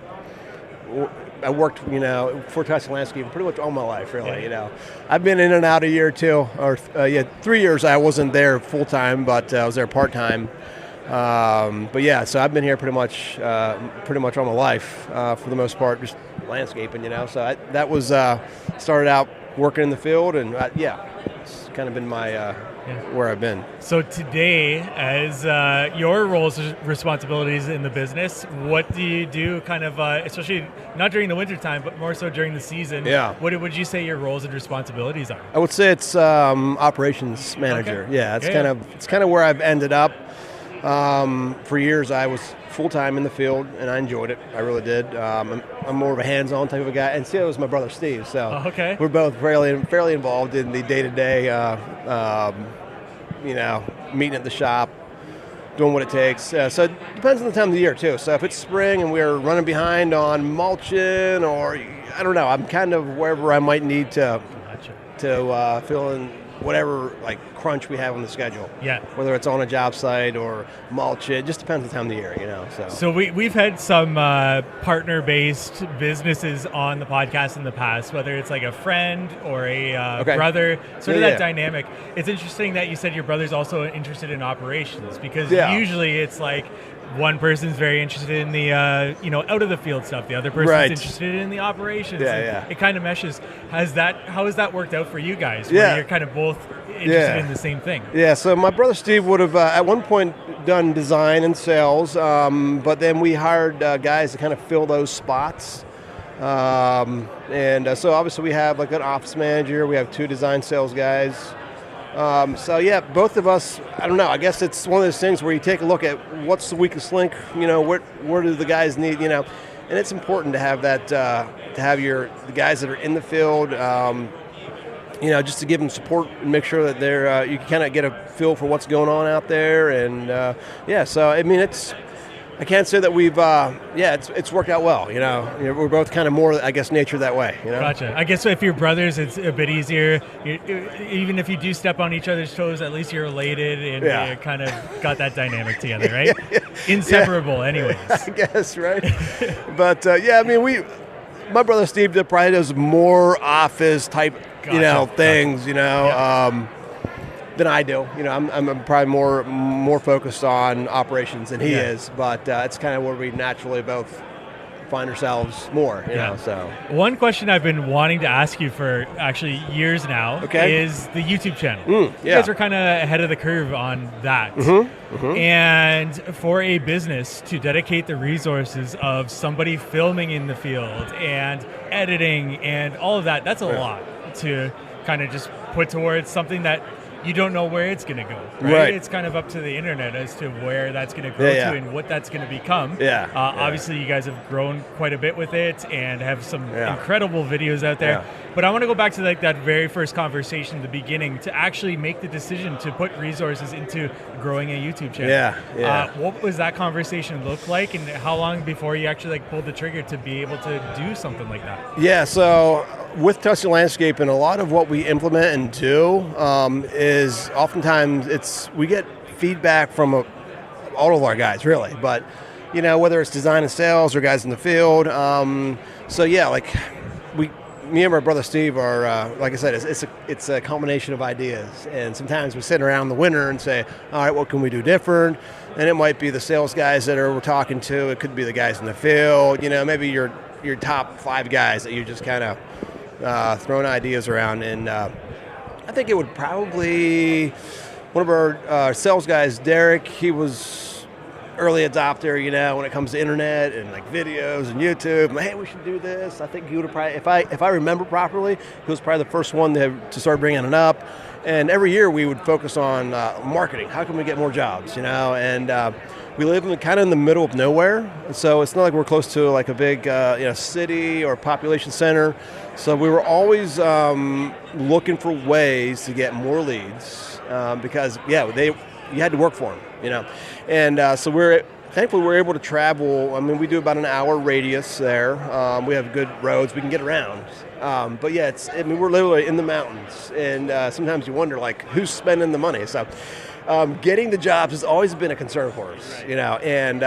I worked, for Tussey Landscaping pretty much all my life, really. I've been in and out a year or 2, or 3 years. I wasn't there full time, but I was there part time. But yeah, so I've been here pretty much all my life for the most part, just landscaping. So that was started out working in the field, and it's kind of been my where I've been. So today, as your roles and responsibilities in the business, what do you do kind of, especially not during the winter time, but more so during the season? Yeah. What would you say your roles and responsibilities are? I would say it's operations manager. Okay. Yeah, it's Yeah. kind of where I've ended up. For years, I was full time in the field, and I enjoyed it. I really did. I'm more of a hands-on type of a guy, and see, it was my brother Steve. So Okay. we're both fairly involved in the day-to-day. Meeting at the shop, doing what it takes. So it depends on the time of the year too. So if it's spring and we're running behind on mulching, or I don't know, I'm kind of wherever I might need to Gotcha. fill in whatever like crunch we have on the schedule. Yeah. Whether it's on a job site or mulch, it just depends on the time of the year, So we've had some partner-based businesses on the podcast in the past, whether it's like a friend or a Okay. brother, sort of Yeah, that yeah. dynamic. It's interesting that you said your brother's also interested in operations, because Yeah. usually it's like one person's very interested in the out of the field stuff, the other person's Right. interested in the operations. Yeah, and yeah. It kind of meshes. How has that worked out for you guys? Yeah. Where you're kind of both interested Yeah. in the same thing. Yeah, so my brother Steve would have at one point done design and sales, but then we hired guys to kind of fill those spots. So obviously we have like an office manager, we have 2 design sales guys. So yeah, both of us, I don't know, I guess it's one of those things where you take a look at what's the weakest link, where do the guys need, and it's important to have that, to have the guys that are in the field, just to give them support and make sure that they're, you can kind of get a feel for what's going on out there. And so I mean, I can't say that we've, it's worked out well. We're both kind of more, I guess, nature that way. Gotcha. I guess if you're brothers, it's a bit easier. Even if you do step on each other's toes, at least you're related and Yeah. you kind of got that dynamic together, right? Inseparable, anyways. I guess, right? But my brother Steve probably does more office type, Gotcha. things, than I do. I'm probably more focused on operations than he Yeah. is, but it's kind of where we naturally both find ourselves more, you know, so. One question I've been wanting to ask you for actually years now is the YouTube channel. You guys are kind of ahead of the curve on that. And for a business to dedicate the resources of somebody filming in the field and editing and all of that, that's a lot to kind of just put towards something that you don't know where it's going to go, right? It's kind of up to the internet as to where that's going to grow to and what that's going to become. Obviously, you guys have grown quite a bit with it and have some incredible videos out there. But I want to go back to like that very first conversation, the beginning, to actually make the decision to put resources into growing a YouTube channel. What was that conversation look like, and how long before you actually like pulled the trigger to be able to do something like that? So with Tussie Landscaping, a lot of what we implement and do is oftentimes we get feedback from all of our guys, really. But, you know, whether it's design and sales or guys in the field. Me and my brother Steve are, like I said, it's a combination of ideas. And sometimes we sit around in the winter and say, all right, what can we do different? And it might be the sales guys that we're talking to. It could be the guys in the field. You know, maybe your top 5 guys that you're just kind of throwing ideas around. And I think it would probably, one of our sales guys, Derek, he was early adopter, you know, when it comes to internet and like videos and YouTube. Hey, we should do this. I think he would have probably, if I remember properly, he was probably the first one to start bringing it up. And every year we would focus on marketing. How can we get more jobs, you know? And we live kind of in the middle of nowhere, so it's not like we're close to like a big city or population center. So we were always looking for ways to get more leads because you had to work for them, you know. And so thankfully we're able to travel. I mean, we do about an hour radius there. We have good roads. We can get around. But yeah, we're literally in the mountains, and sometimes you wonder like who's spending the money. So getting the jobs has always been a concern for us, you know. And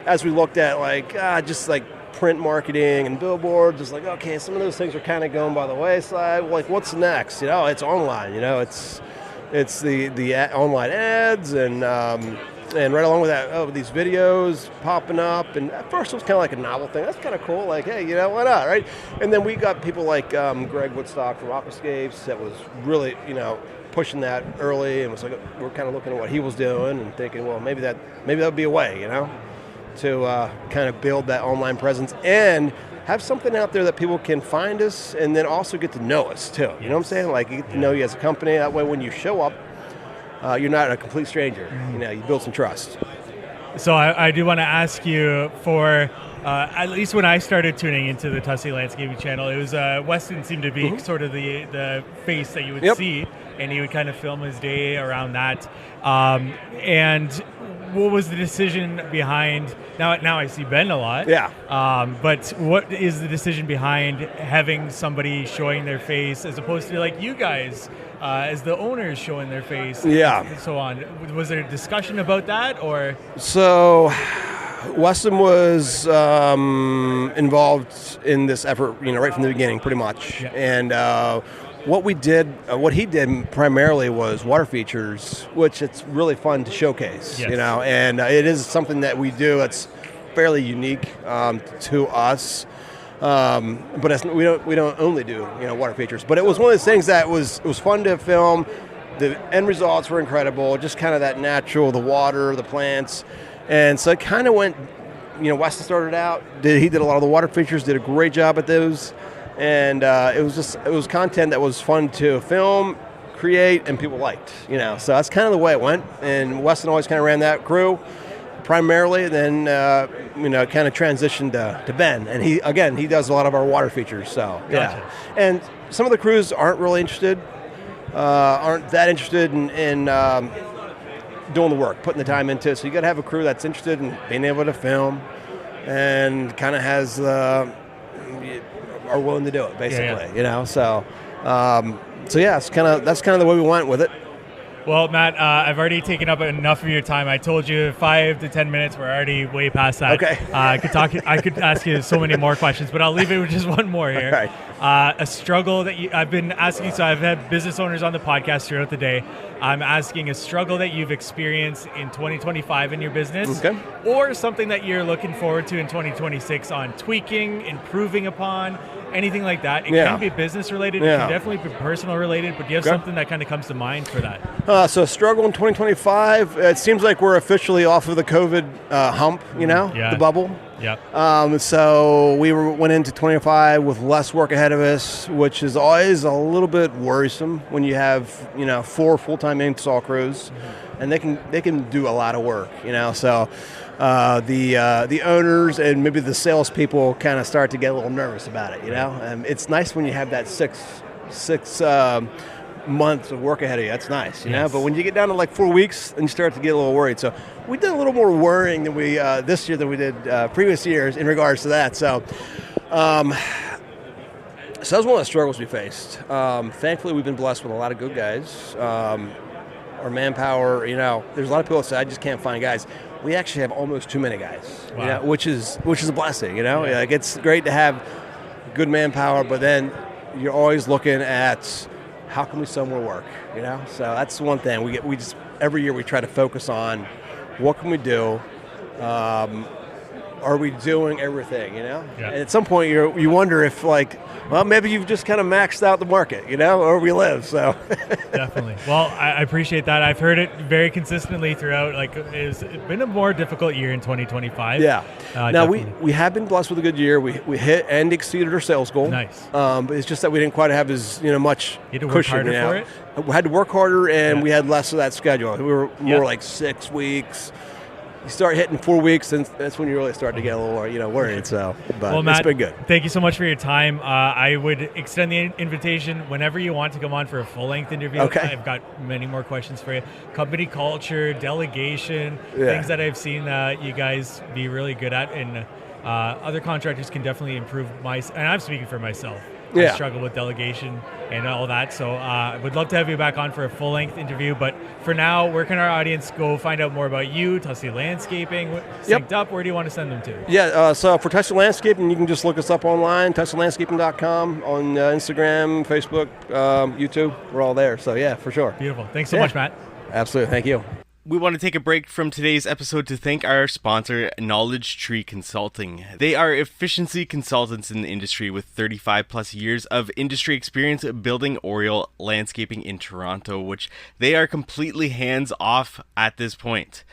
as we looked at just like print marketing and billboards, it's like, okay, some of those things are kind of going by the wayside. Like, what's next? You know, it's online. You know, it's the online ads and right along with that, these videos popping up. And at first it was kind of like a novel thing. That's kind of cool. Like, hey, you know, why not, right? And then we got people like Greg Woodstock from Aquascapes that was really, you know, pushing that early, and was like, we're kind of looking at what he was doing and thinking, well, maybe that would be a way, you know, to kind of build that online presence and have something out there that people can find us and then also get to know us too. You know what I'm saying? Like, you get to know you as a company. That way when you show up, you're not a complete stranger. You know, you build some trust. So I do want to ask you for, at least when I started tuning into the Tussie Landscaping channel, it was Weston seemed to be sort of the face that you would see, and he would kind of film his day around that. And what was the decision behind, now I see Ben a lot. But what is the decision behind having somebody showing their face as opposed to like you guys as the owners showing their face and so on? Was there a discussion about that, or? So Weston was involved in this effort, you know, right from the beginning, pretty much. And what he did primarily was water features, which it's really fun to showcase, you know, and it is something that we do that's fairly unique to us. But we don't only do, you know, water features. But it was one of those things that it was fun to film. The end results were incredible, just kind of that natural, the water, the plants. And so it kind of went, you know, Weston started out, he did a lot of the water features, did a great job at those. And it was content that was fun to film, create, and people liked, you know. So that's kind of the way it went. And Weston always kind of ran that crew primarily, then, you know, kind of transitioned to Ben. And he does a lot of our water features, so, yeah. And some of the crews aren't really interested, aren't that interested in doing the work, putting the time into it. So you got to have a crew that's interested in being able to film and kind of has are willing to do it, basically, you know. So, that's kind of the way we went with it. Well, Matt, I've already taken up enough of your time. I told you 5 to 10 minutes. We're already way past that. Okay. I could ask you so many more questions, but I'll leave it with just one more here. All right. A struggle that I've been asking. So I've had business owners on the podcast throughout the day. I'm asking a struggle that you've experienced in 2025 in your business, Okay. or something that you're looking forward to in 2026 on tweaking, improving upon, anything like that. It Yeah. can be business related. It Yeah. can definitely be personal related. But do you have Okay. something that kind of comes to mind for that? So struggle in 2025. It seems like we're officially off of the COVID hump, Yeah. the bubble. Yeah. So we went into 25 with less work ahead of us, which is always a little bit worrisome when you have 4 full-time install crews, and they can do a lot of work. So the owners and maybe the salespeople kind of start to get a little nervous about it. It's nice when you have that six months of work ahead of you. That's nice, Yes. But when you get down to like 4 weeks, and you start to get a little worried. So we did a little more worrying than we this year than we did previous years in regards to that. So, so that was one of the struggles we faced. Thankfully, we've been blessed with a lot of good guys. Our manpower, there's a lot of people that say I just can't find guys. We actually have almost too many guys, Wow. which is a blessing. Like it's great to have good manpower, but then you're always looking at how can we sell more work, So that's one thing we just every year we try to focus on what can we do. Are we doing everything, Yeah. And at some point you wonder if maybe you've just kind of maxed out the market, where we live. So Definitely. Well, I appreciate that. I've heard it very consistently throughout. It's been a more difficult year in 2025. yeah. Now Definitely. we have been blessed with a good year. We hit and exceeded our sales goal. Nice. But it's just that we didn't quite have as much You had to work cushion. harder for it? We had to work harder, and Yeah. we had less of that schedule. We were more Yeah. like 6 weeks. You start hitting 4 weeks, and that's when you really start to get a little, worried. So, but Well, Matt, it's been good. thank you so much for your time. I would extend the invitation whenever you want to come on for a full-length interview. Okay. I've got many more questions for you. Company culture, delegation, Yeah. things that I've seen you guys be really good at, and other contractors can definitely improve and I'm speaking for myself. I Yeah. struggle with delegation and all that. So I would love to have you back on for a full-length interview. But for now, where can our audience go find out more about you, Tussey Landscaping, Synced Up? Where do you want to send them to? Yeah, so for Tussey Landscaping, you can just look us up online, tusseylandscaping.com, on Instagram, Facebook, YouTube. We're all there. So, yeah, for sure. Beautiful. Thanks so much, Matt. Absolutely. Thank you. We want to take a break from today's episode to thank our sponsor, Knowledge Tree Consulting. They are efficiency consultants in the industry with 35 plus years of industry experience building Oriole landscaping in Toronto, which they are completely hands off at this point.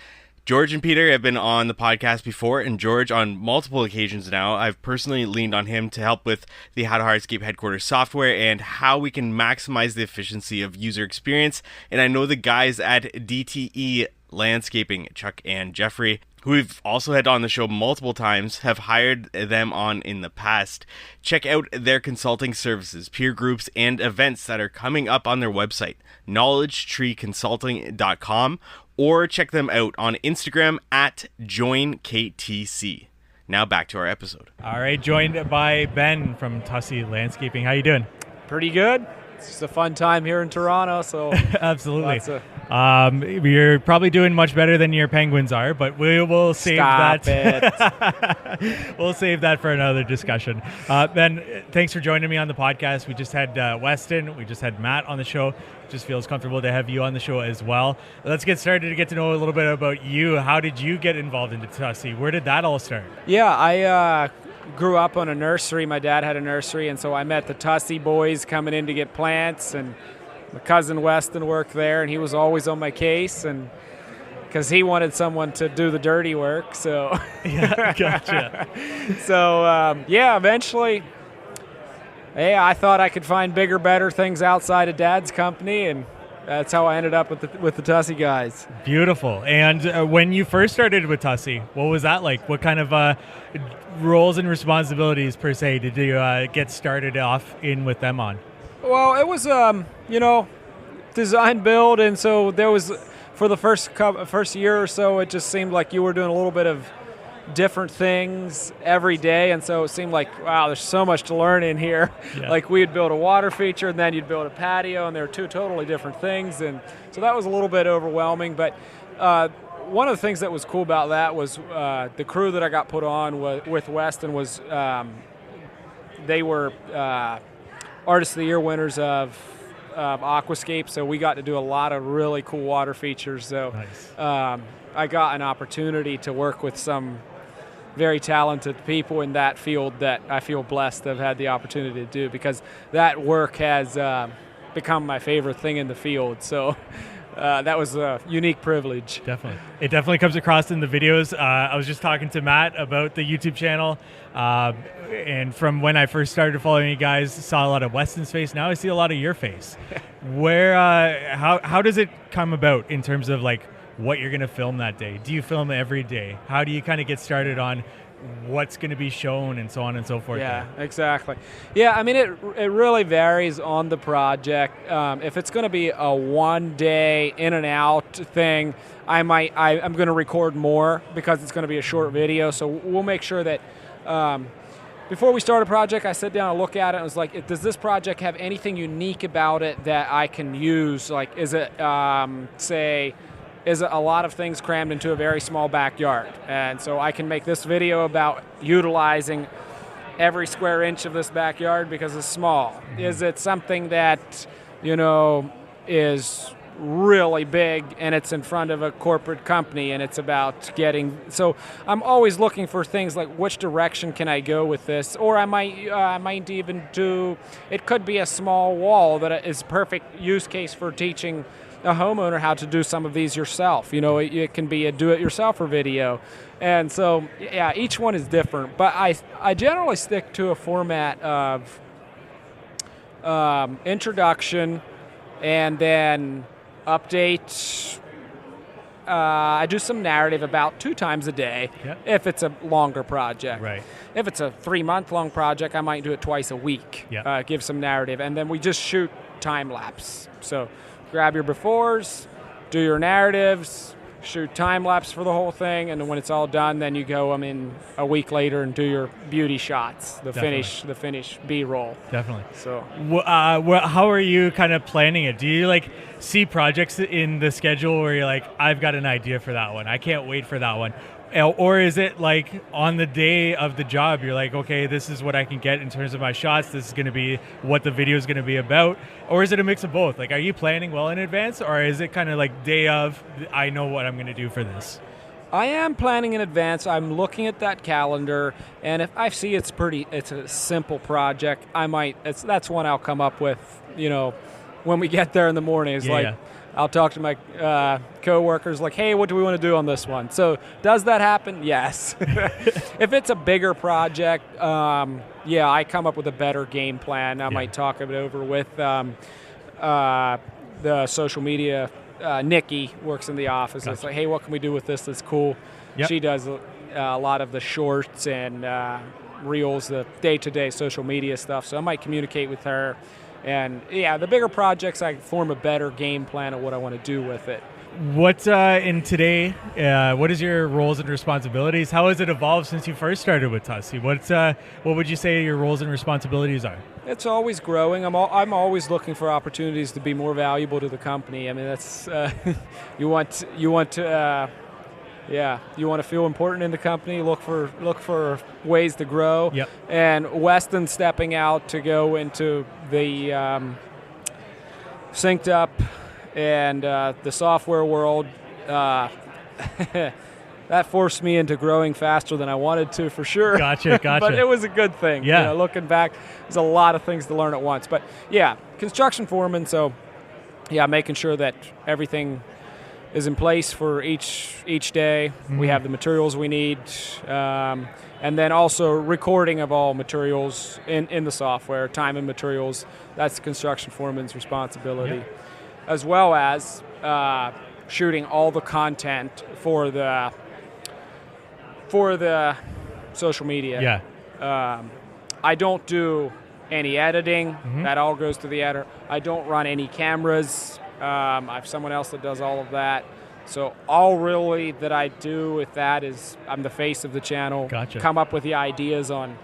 George and Peter have been on the podcast before, and George on multiple occasions now. I've personally leaned on him to help with the How to Hardscape headquarters software and how we can maximize the efficiency of user experience. And I know the guys at DTE Landscaping, Chuck and Jeffrey, who we've also had on the show multiple times, have hired them on in the past. Check out their consulting services, peer groups, and events that are coming up on their website, knowledgetreeconsulting.com, or check them out on Instagram at JoinKTC. Now back to our episode. All right, joined by Ben from Tussey Landscaping. How you doing? Pretty good. It's just a fun time here in Toronto, so Absolutely. lots of- You're probably doing much better than your Penguins are, but we will save Stop that. We'll save that for another discussion. Ben, thanks for joining me on the podcast. We just had Weston. We just had Matt on the show. Just feels comfortable to have you on the show as well. Let's get started to get to know a little bit about you. How did you get involved into Tussey? Where did that all start? Yeah, I grew up on a nursery. My dad had a nursery, and so I met the Tussey boys coming in to get plants, and my cousin Weston worked there, and he was always on my case, and because he wanted someone to do the dirty work. So, Yeah, gotcha. so eventually, I thought I could find bigger, better things outside of Dad's company, and that's how I ended up with the Tussey guys. Beautiful. And when you first started with Tussey, what was that like? What kind of roles and responsibilities, per se, did you get started off in with them on? Well, it was, design build, and so there was, for the first year or so, it just seemed like you were doing a little bit of different things every day, and so it seemed like, wow, there's so much to learn in here. Yeah. Like we'd build a water feature, and then you'd build a patio, and they're two totally different things, and so that was a little bit overwhelming. But one of the things that was cool about that was the crew that I got put on with Weston was they were Artist of the Year winners of Aquascape, so we got to do a lot of really cool water features. So Nice. I got an opportunity to work with some very talented people in that field that I feel blessed to have had the opportunity to do, because that work has become my favorite thing in the field. So that was a unique privilege. Definitely. It definitely comes across in the videos. I was just talking to Matt about the YouTube channel. And from when I first started following you guys, saw a lot of Weston's face. Now I see a lot of your face. Where, how does it come about in terms of like what you're going to film that day? Do you film every day? How do you kind of get started on what's going to be shown and so on and so forth? Yeah, exactly. Yeah, I mean, it really varies on the project. If it's going to be a one-day in and out thing, I'm going to record more because it's going to be a short video. So we'll make sure that before we start a project, I sit down and look at it and was like, does this project have anything unique about it that I can use? Like, is it, is it a lot of things crammed into a very small backyard? And so I can make this video about utilizing every square inch of this backyard because it's small. Is it something that, is really big and it's in front of a corporate company and it's about getting... So I'm always looking for things like, which direction can I go with this? Or I might even do... It could be a small wall that is a perfect use case for teaching a homeowner how to do some of these yourself. It can be a do-it-yourselfer video. And so, yeah, each one is different. But I generally stick to a format of introduction and then update. I do some narrative about 2 times a day if it's a longer project. Right. If it's a 3-month-long project, I might do it twice a week, give some narrative. And then we just shoot time-lapse. So grab your befores, do your narratives, shoot time-lapse for the whole thing, and then when it's all done, then you go in a week later and do your beauty shots, the finish B-roll. Definitely. So, how are you kind of planning it? Do you see projects in the schedule where you're like, I've got an idea for that one, I can't wait for that one? Or is it like on the day of the job, you're like, okay, this is what I can get in terms of my shots, this is going to be what the video is going to be about? Or is it a mix of both? Like, are you planning well in advance, or is it kind of like day of, I know what I'm going to do for this? I am planning in advance. I'm looking at that calendar, and if I see it's a simple project, that's one I'll come up with, when we get there in the morning. It's I'll talk to my co-workers like, hey, what do we want to do on this one? So does that happen? Yes. If it's a bigger project, I come up with a better game plan. I might talk it over with the social media. Nikki works in the office. Gotcha. It's like, hey, what can we do with this that's cool? Yep. She does a lot of the shorts and reels, the day-to-day social media stuff. So I might communicate with her. And the bigger projects, I form a better game plan of what I want to do with it. What what is your roles and responsibilities? How has it evolved since you first started with Tussey? What would you say your roles and responsibilities are? It's always growing. I'm always looking for opportunities to be more valuable to the company. I mean, that's you want to feel important in the company. Look for ways to grow. Yep. And Weston stepping out to go into the synced up and the software world. That forced me into growing faster than I wanted to, for sure. Gotcha. But it was a good thing. Yeah. Looking back, there's a lot of things to learn at once. But construction foreman. So, making sure that everything is in place for each day. Mm-hmm. We have the materials we need, and then also recording of all materials in the software, time and materials. That's the construction foreman's responsibility, as well as shooting all the content for the social media. I don't do any editing. Mm-hmm. That all goes to the editor. I don't run any cameras. I have someone else that does all of that. So all really that I do with that is I'm the face of the channel. Gotcha. Come up with the ideas on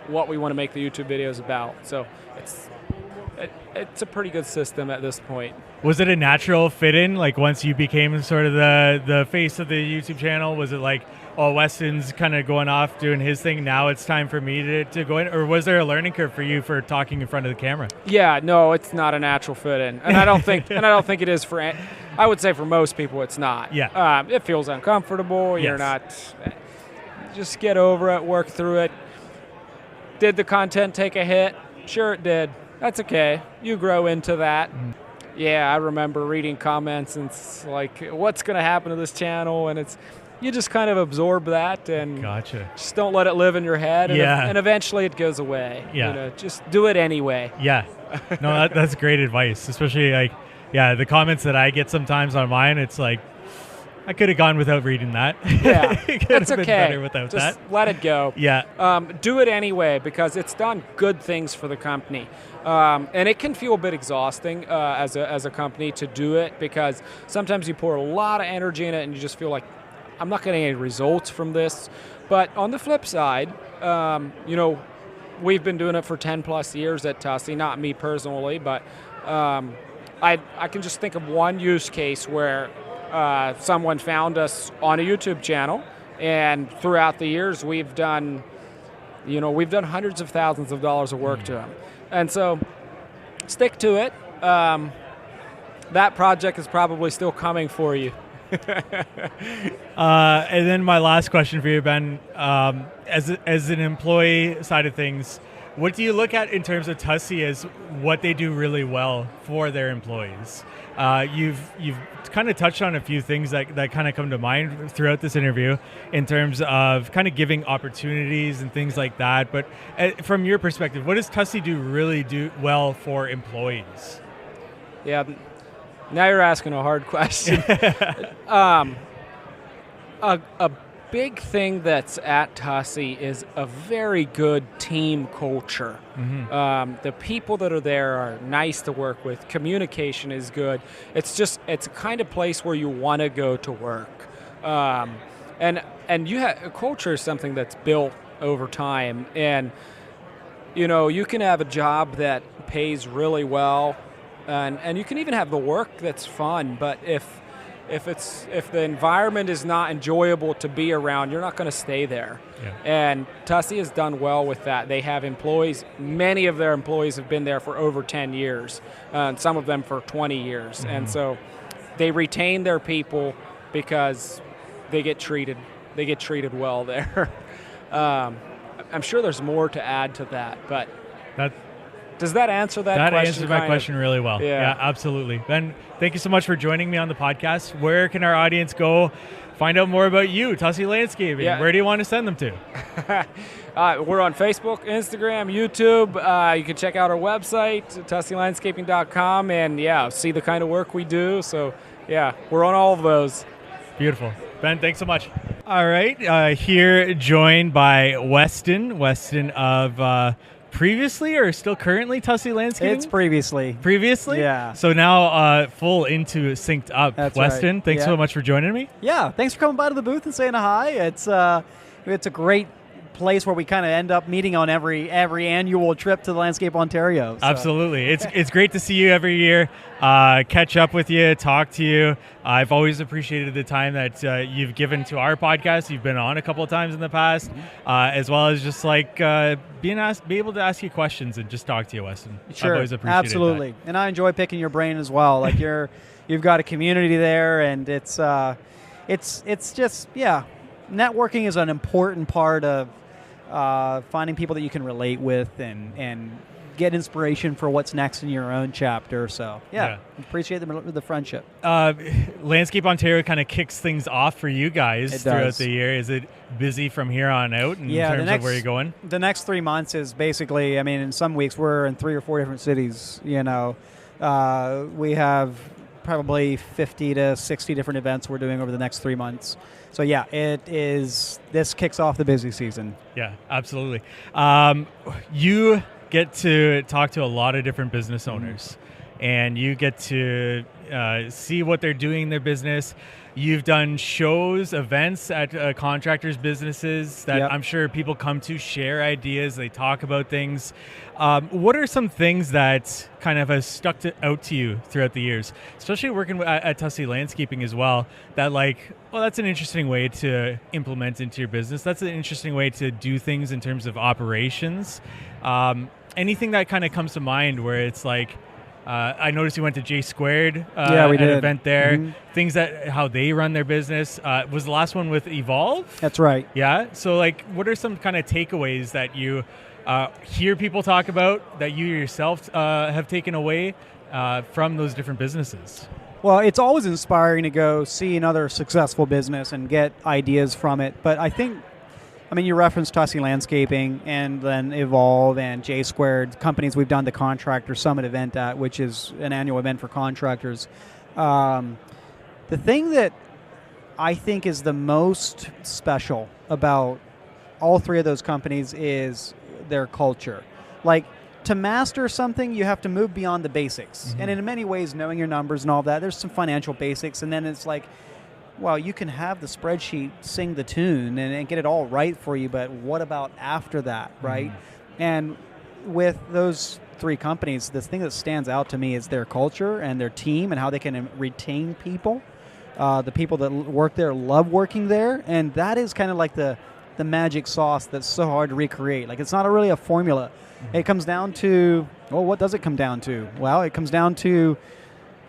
what we want to make the YouTube videos about. So it's a pretty good system at this point. Was it a natural fit in? Like once you became sort of the face of the YouTube channel, was it like, oh, Weston's kind of going off doing his thing, now it's time for me to go in? Or was there a learning curve for you for talking in front of the camera? Yeah, no, it's not a natural fit in. And I don't think it is for, I would say for most people it's not. Yeah. It feels uncomfortable. You're not, just get over it, work through it. Did the content take a hit? Sure it did. That's okay. You grow into that. Yeah, I remember reading comments and it's like, what's going to happen to this channel? And you just kind of absorb that and Gotcha. just don't let it live in your head. And, and eventually it goes away. Yeah. Just do it anyway. Yeah. No, that's great advice. Especially like, the comments that I get sometimes on mine, it's like, I could have gone without reading that. Yeah, that's been okay. Better without just that. let it go. Yeah. Do it anyway because it's done good things for the company, and it can feel a bit exhausting as a company to do it because sometimes you pour a lot of energy in it and you just feel like I'm not getting any results from this. But on the flip side, we've been doing it for 10 plus years at Tussey. Not me personally, but I can just think of one use case where. Someone found us on a YouTube channel, and throughout the years we've done hundreds of thousands of dollars of work to them. And so stick to it. That project is probably still coming for you. And then my last question for you, Ben, as an employee side of things, what do you look at in terms of Tussey as what they do really well for their employees? You've kind of touched on a few things that kind of come to mind throughout this interview in terms of kind of giving opportunities and things like that. But from your perspective, what does Tussey do well for employees? Yeah, now you're asking a hard question. A big thing that's at Tussey is a very good team culture. Mm-hmm. The people that are there are nice to work with. Communication is good. It's a kind of place where you want to go to work. And culture is something that's built over time. And you can have a job that pays really well, and you can even have the work that's fun. But if the environment is not enjoyable to be around, you're not going to stay there. Yeah. And Tussey has done well with that. They have employees. Many of their employees have been there for over 10 years, and some of them for 20 years. Mm-hmm. And so they retain their people because they get treated well there. I'm sure there's more to add to that, but does that answer that question? That answered my question really well. Yeah, absolutely. Ben, thank you so much for joining me on the podcast. Where can our audience go find out more about you, Tussey Landscaping? Yeah. Where do you want to send them to? We're on Facebook, Instagram, YouTube. You can check out our website, tusseylandscaping.com, and see the kind of work we do. So, we're on all of those. Beautiful. Ben, thanks so much. All right, here joined by Weston of... previously or still currently Tussey Landscaping? It's previously. Previously? Yeah. So now full into Synced Up. That's Weston, right. Thanks so much for joining me. Yeah, thanks for coming by to the booth and saying hi. It's a great place where we kind of end up meeting on every annual trip to the Landscape Ontario. So. Absolutely. It's great to see you every year, catch up with you, talk to you. I've always appreciated the time that you've given to our podcast. You've been on a couple of times in the past, as well as just like be able to ask you questions and just talk to you, Weston. Sure, I've always appreciated absolutely. that. And I enjoy picking your brain as well. Like you've got a community there, and it's just networking is an important part of finding people that you can relate with and get inspiration for what's next in your own chapter. So, appreciate the friendship. Landscape Ontario kind of kicks things off for you guys throughout the year. Is it busy from here on out in terms of where you're going? The next 3 months is basically, in some weeks we're in 3 or 4 different cities. We have probably 50 to 60 different events we're doing over the next 3 months. So this kicks off the busy season. Yeah, absolutely. You get to talk to a lot of different business owners, and you get to see what they're doing in their business. You've done shows, events at contractors' businesses that I'm sure people come to share ideas. They talk about things. What are some things that kind of has stuck out to you throughout the years, especially working at Tussey Landscaping as well, that that's an interesting way to implement into your business. That's an interesting way to do things in terms of operations. Anything that kind of comes to mind where it's like, I noticed you went to J Squared we did. An event there. Things that how they run their business. Was the last one with Evolve? That's right. Yeah. So what are some kind of takeaways that you hear people talk about that you yourself have taken away from those different businesses? Well, it's always inspiring to go see another successful business and get ideas from it. But you referenced Tussey Landscaping and then Evolve and J Squared, companies we've done the Contractor Summit event at, which is an annual event for contractors. The thing that I think is the most special about all three of those companies is their culture. Like, to master something, you have to move beyond the basics. And in many ways, knowing your numbers and all that, there's some financial basics, and then it's like, well, you can have the spreadsheet sing the tune and get it all right for you, but what about after that, right? And with those three companies, the thing that stands out to me is their culture and their team and how they can retain people. The people that work there love working there, and that is kind of like the magic sauce that's so hard to recreate. Like, it's not really a formula. It comes down to, what does it come down to? Well, it comes down to,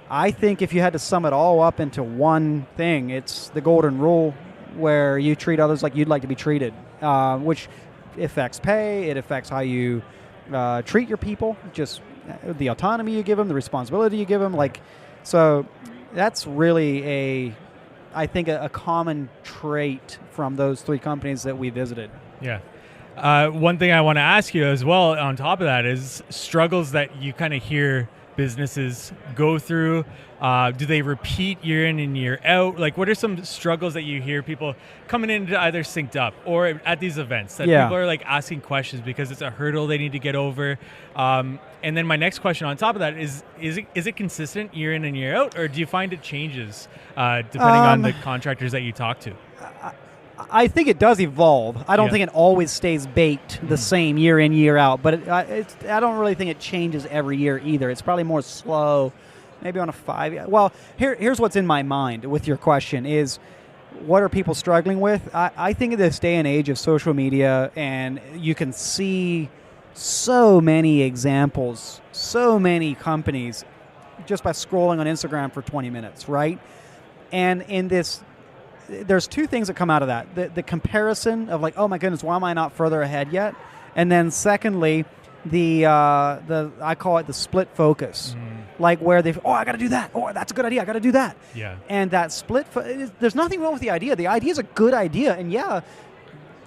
I think if you had to sum it all up into one thing, it's the golden rule where you treat others like you'd like to be treated, which affects pay, it affects how you treat your people, just the autonomy you give them, the responsibility you give them. So that's really I think a common trait from those three companies that we visited. Yeah. One thing I want to ask you as well on top of that is struggles that you kind of hear businesses go through. Do they repeat year in and year out? Like, what are some struggles that you hear people coming in to either synced up or at these events that people are like asking questions because it's a hurdle they need to get over? And then my next question on top of that is it consistent year in and year out, or do you find it changes depending on the contractors that you talk to? I think it does evolve. I don't think it always stays baked the same year in, year out. But I don't really think it changes every year either. It's probably more slow, maybe on a 5 year. Well, here's what's in my mind with your question is, what are people struggling with? I think in this day and age of social media, and you can see so many examples, so many companies, just by scrolling on Instagram for 20 minutes, right? And in this, there's two things that come out of that. The comparison of like, oh my goodness, why am I not further ahead yet? And then secondly, I call it the split focus. Like where I got to do that. Oh, that's a good idea. I got to do that. Yeah. And that there's nothing wrong with the idea. The idea is a good idea. And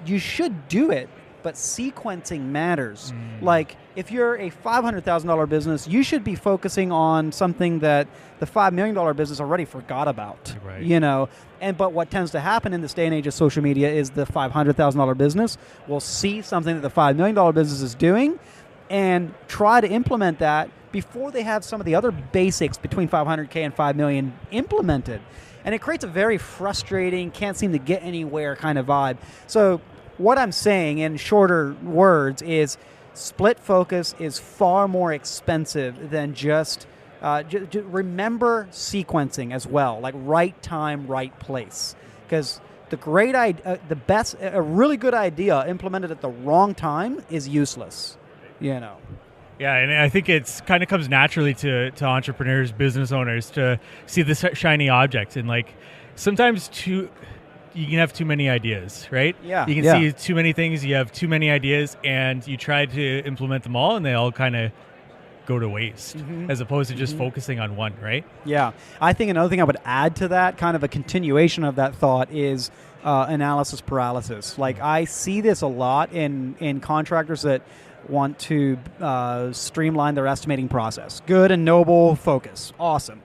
you should do it. But sequencing matters. Like, if you're a $500,000 business, you should be focusing on something that the $5 million business already forgot about. Right. But what tends to happen in this day and age of social media is the $500,000 business will see something that the $5 million business is doing and try to implement that before they have some of the other basics between $500K and $5 million implemented. And it creates a very frustrating, can't seem to get anywhere kind of vibe. So what I'm saying in shorter words is split focus is far more expensive than just remember sequencing as well, like right time, right place. Because a really good idea implemented at the wrong time is useless, Yeah, and I think it's kind of comes naturally to entrepreneurs, business owners to see the shiny object, and like sometimes you can have too many ideas, right? Yeah. You can see too many things, you have too many ideas, and you try to implement them all, and they all kind of go to waste, as opposed to just focusing on one, right? Yeah. I think another thing I would add to that, kind of a continuation of that thought, is analysis paralysis. Like, I see this a lot in contractors that want to streamline their estimating process. Good and noble focus. Awesome.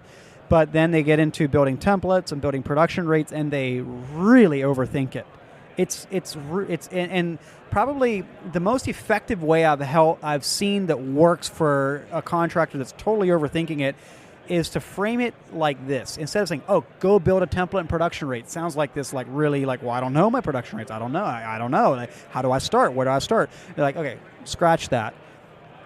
But then they get into building templates and building production rates, and they really overthink it. And probably the most effective way I've seen that works for a contractor that's totally overthinking it is to frame it like this. Instead of saying, oh, go build a template and production rate. Sounds like this, like really like, well, I don't know my production rates. I don't know. I don't know. Like, how do I start? Where do I start? You're like, okay, scratch that.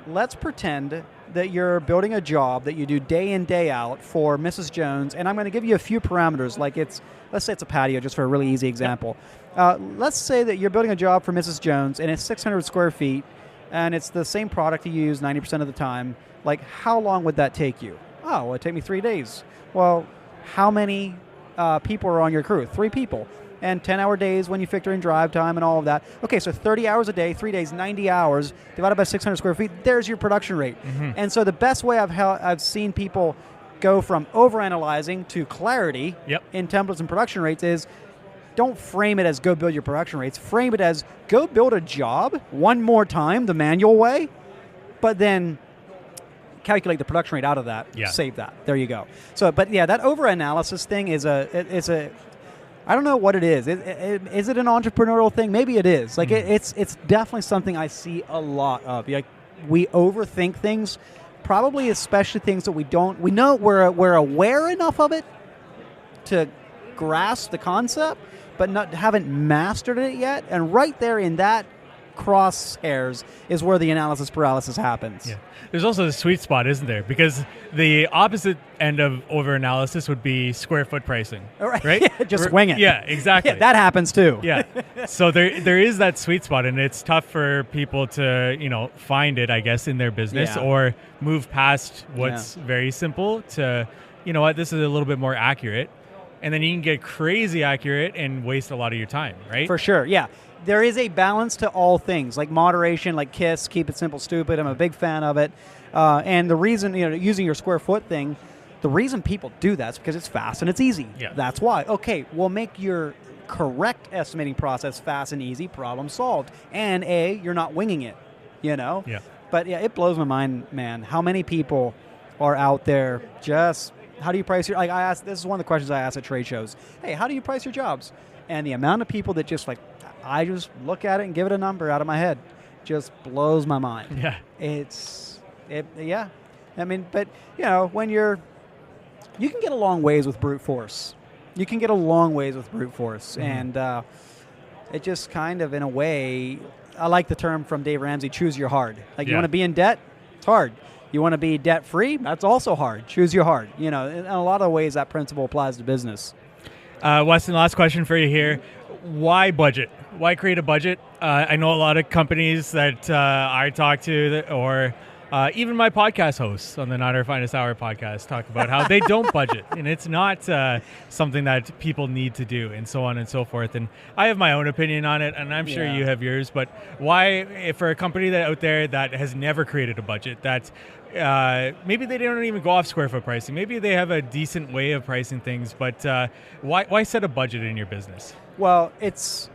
Let's pretend that you're building a job that you do day in, day out for Mrs. Jones, and I'm going to give you a few parameters. Like let's say it's a patio, just for a really easy example. Let's say that you're building a job for Mrs. Jones, and it's 600 square feet, and it's the same product you use 90% of the time. Like, how long would that take you? Oh, well, it'd take me 3 days. Well, how many people are on your crew? 3 people. And 10-hour days when you factor in drive time and all of that. Okay, so 30 hours a day, 3 days, 90 hours, divided by 600 square feet, there's your production rate. And so the best way I've seen people go from overanalyzing to clarity in templates and production rates is don't frame it as go build your production rates. Frame it as go build a job one more time the manual way, but then calculate the production rate out of that, save that. There you go. So, but yeah, that overanalysis thing is I don't know what it is. Is it an entrepreneurial thing? Maybe it is. Like it's definitely something I see a lot of. Like we overthink things, probably especially things that we know we're aware enough of it to grasp the concept, but haven't mastered it yet. And right there in that crosshairs is where the analysis paralysis happens. Yeah. There's also the sweet spot, isn't there? Because the opposite end of overanalysis would be square foot pricing, right? Just wing it. Yeah, exactly. Yeah, that happens too. Yeah. So there is that sweet spot, and it's tough for people to, find it, I guess, in their business or move past what's very simple to, what, this is a little bit more accurate. And then you can get crazy accurate and waste a lot of your time, right? For sure, yeah. There is a balance to all things, like moderation, like KISS, keep it simple, stupid. I'm a big fan of it. And the reason, using your square foot thing, the reason people do that is because it's fast and it's easy. Yeah. That's why. Okay, we'll make your correct estimating process fast and easy, problem solved. And you're not winging it, Yeah. But yeah, it blows my mind, man, how many people are out there just, how do you price your, like this is one of the questions I ask at trade shows. Hey, how do you price your jobs? And the amount of people that just like, I just look at it and give it a number out of my head. Just blows my mind. Yeah. Yeah. I mean, but, when you can get a long ways with brute force. You can get a long ways with brute force. And it just kind of, in a way, I like the term from Dave Ramsey, choose your hard. Like, you want to be in debt? It's hard. You want to be debt-free? That's also hard. Choose your hard. In a lot of ways, that principle applies to business. Weston, last question for you here. Why budget? Why create a budget? I know a lot of companies that I talk to, or even my podcast hosts on the Not Our Finest Hour podcast, talk about how they don't budget, and it's not something that people need to do, and so on and so forth. And I have my own opinion on it, and I'm sure you have yours. But why, for a company that out there that has never created a budget, that maybe they don't even go off square foot pricing, maybe they have a decent way of pricing things, but why set a budget in your business? Well, it's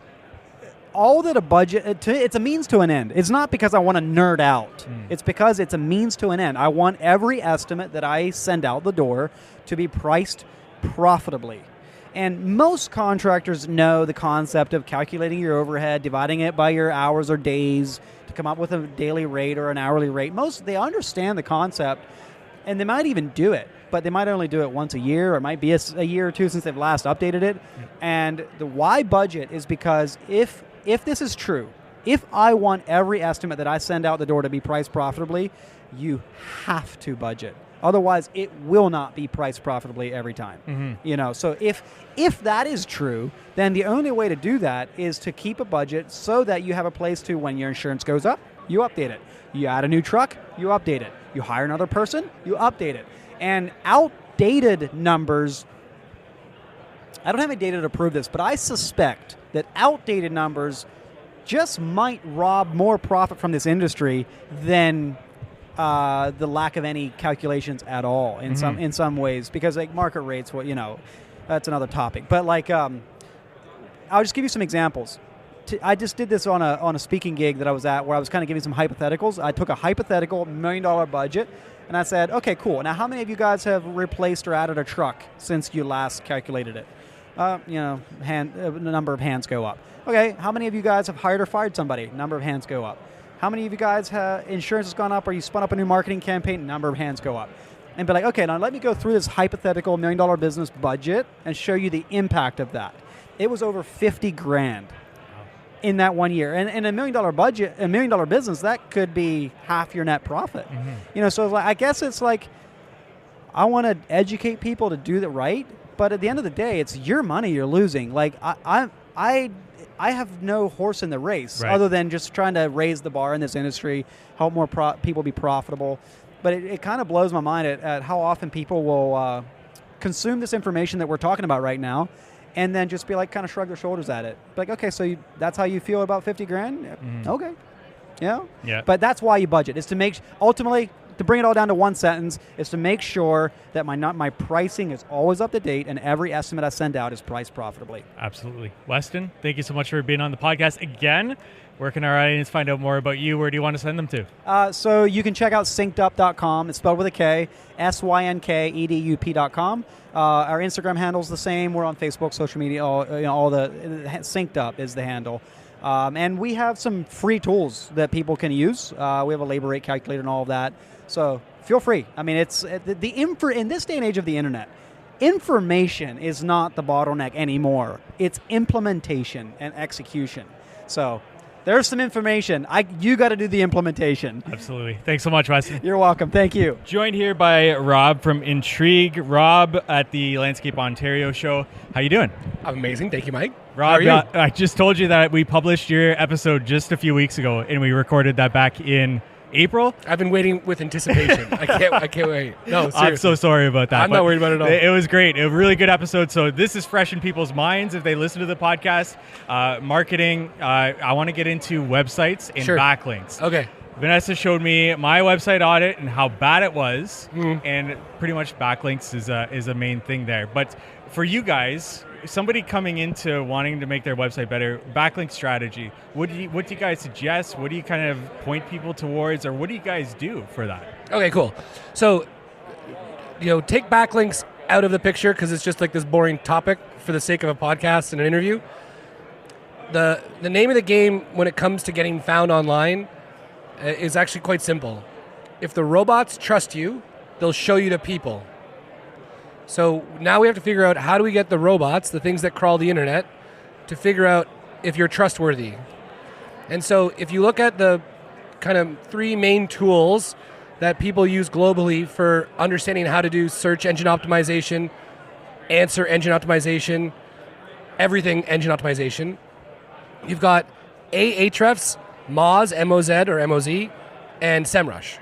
all that a budget, it's a means to an end. It's not because I want to nerd out. It's because it's a means to an end. I want every estimate that I send out the door to be priced profitably. And most contractors know the concept of calculating your overhead, dividing it by your hours or days to come up with a daily rate or an hourly rate. They understand the concept, and they might even do it, but they might only do it once a year, or it might be a year or two since they've last updated it. And the why budget is because if this is true, if I want every estimate that I send out the door to be priced profitably, you have to budget. Otherwise, it will not be priced profitably every time. So if that is true, then the only way to do that is to keep a budget so that you have a place to, when your insurance goes up, you update it. You add a new truck, you update it. You hire another person, you update it. And outdated numbers, I don't have any data to prove this, but I suspect that outdated numbers just might rob more profit from this industry than the lack of any calculations at all in some ways, because like market rates, that's another topic. But like, I'll just give you some examples. I just did this on a speaking gig that I was at, where I was kind of giving some hypotheticals. I took a hypothetical $1 million budget, and I said, okay, cool. Now, how many of you guys have replaced or added a truck since you last calculated it? The number of hands go up. Okay, how many of you guys have hired or fired somebody? Number of hands go up. How many of you guys have insurance has gone up, or you spun up a new marketing campaign? Number of hands go up. and be like, okay, now let me go through this hypothetical $1 million business budget and show you the impact of that. It was over 50 grand in that 1 year. And $1 million budget, $1 million business, that could be half your net profit. So like, I guess it's like, I want to educate people to do the right, but at the end of the day, it's your money you're losing. Like I have no horse in the race other than just trying to raise the bar in this industry, help more people be profitable. But it kind of blows my mind at how often people will consume this information that we're talking about right now, and then just be like, kind of shrug their shoulders at it. Like, okay, so that's how you feel about 50 grand? Okay. Yeah. But that's why you budget, is to make, ultimately, to bring it all down to one sentence, is to make sure that my pricing is always up to date and every estimate I send out is priced profitably. Absolutely. Weston, thank you so much for being on the podcast again. Where can our audience find out more about you? Where do you want to send them to? So you can check out synkedup.com. It's spelled with a K, synkedup.com. Our Instagram handle's the same. We're on Facebook, social media, all the Synced Up is the handle. And we have some free tools that people can use. We have a labor rate calculator and all of that. So feel free. I mean, it's in this day and age of the internet, information is not the bottleneck anymore. It's implementation and execution. So there's some information. You got to do the implementation. Absolutely. Thanks so much, Weston. You're welcome. Thank you. Joined here by Rob from Intrigue. Rob at the Landscape Ontario show. How you doing? I'm amazing. Thank you, Mike. Rob, I just told you that we published your episode just a few weeks ago, and we recorded that back in April. I've been waiting with anticipation. I can't wait. No, seriously. I'm so sorry about that. I'm not worried about it at all. It was great. A really good episode. So this is fresh in people's minds if they listen to the podcast. Marketing, I want to get into websites and backlinks. Okay. Vanessa showed me my website audit and how bad it was, and pretty much backlinks is a main thing there. But for you guys, somebody coming into wanting to make their website better, backlink strategy, what do you guys suggest? What do you kind of point people towards, or what do you guys do for that? Okay, cool. So, take backlinks out of the picture because it's just like this boring topic for the sake of a podcast and an interview. The name of the game when it comes to getting found online is actually quite simple. If the robots trust you, they'll show you to people. So now we have to figure out, how do we get the robots, the things that crawl the internet, to figure out if you're trustworthy. And so if you look at the kind of three main tools that people use globally for understanding how to do search engine optimization, answer engine optimization, everything engine optimization, you've got Ahrefs, Moz, M-O-Z or M-O-Z, and SEMrush.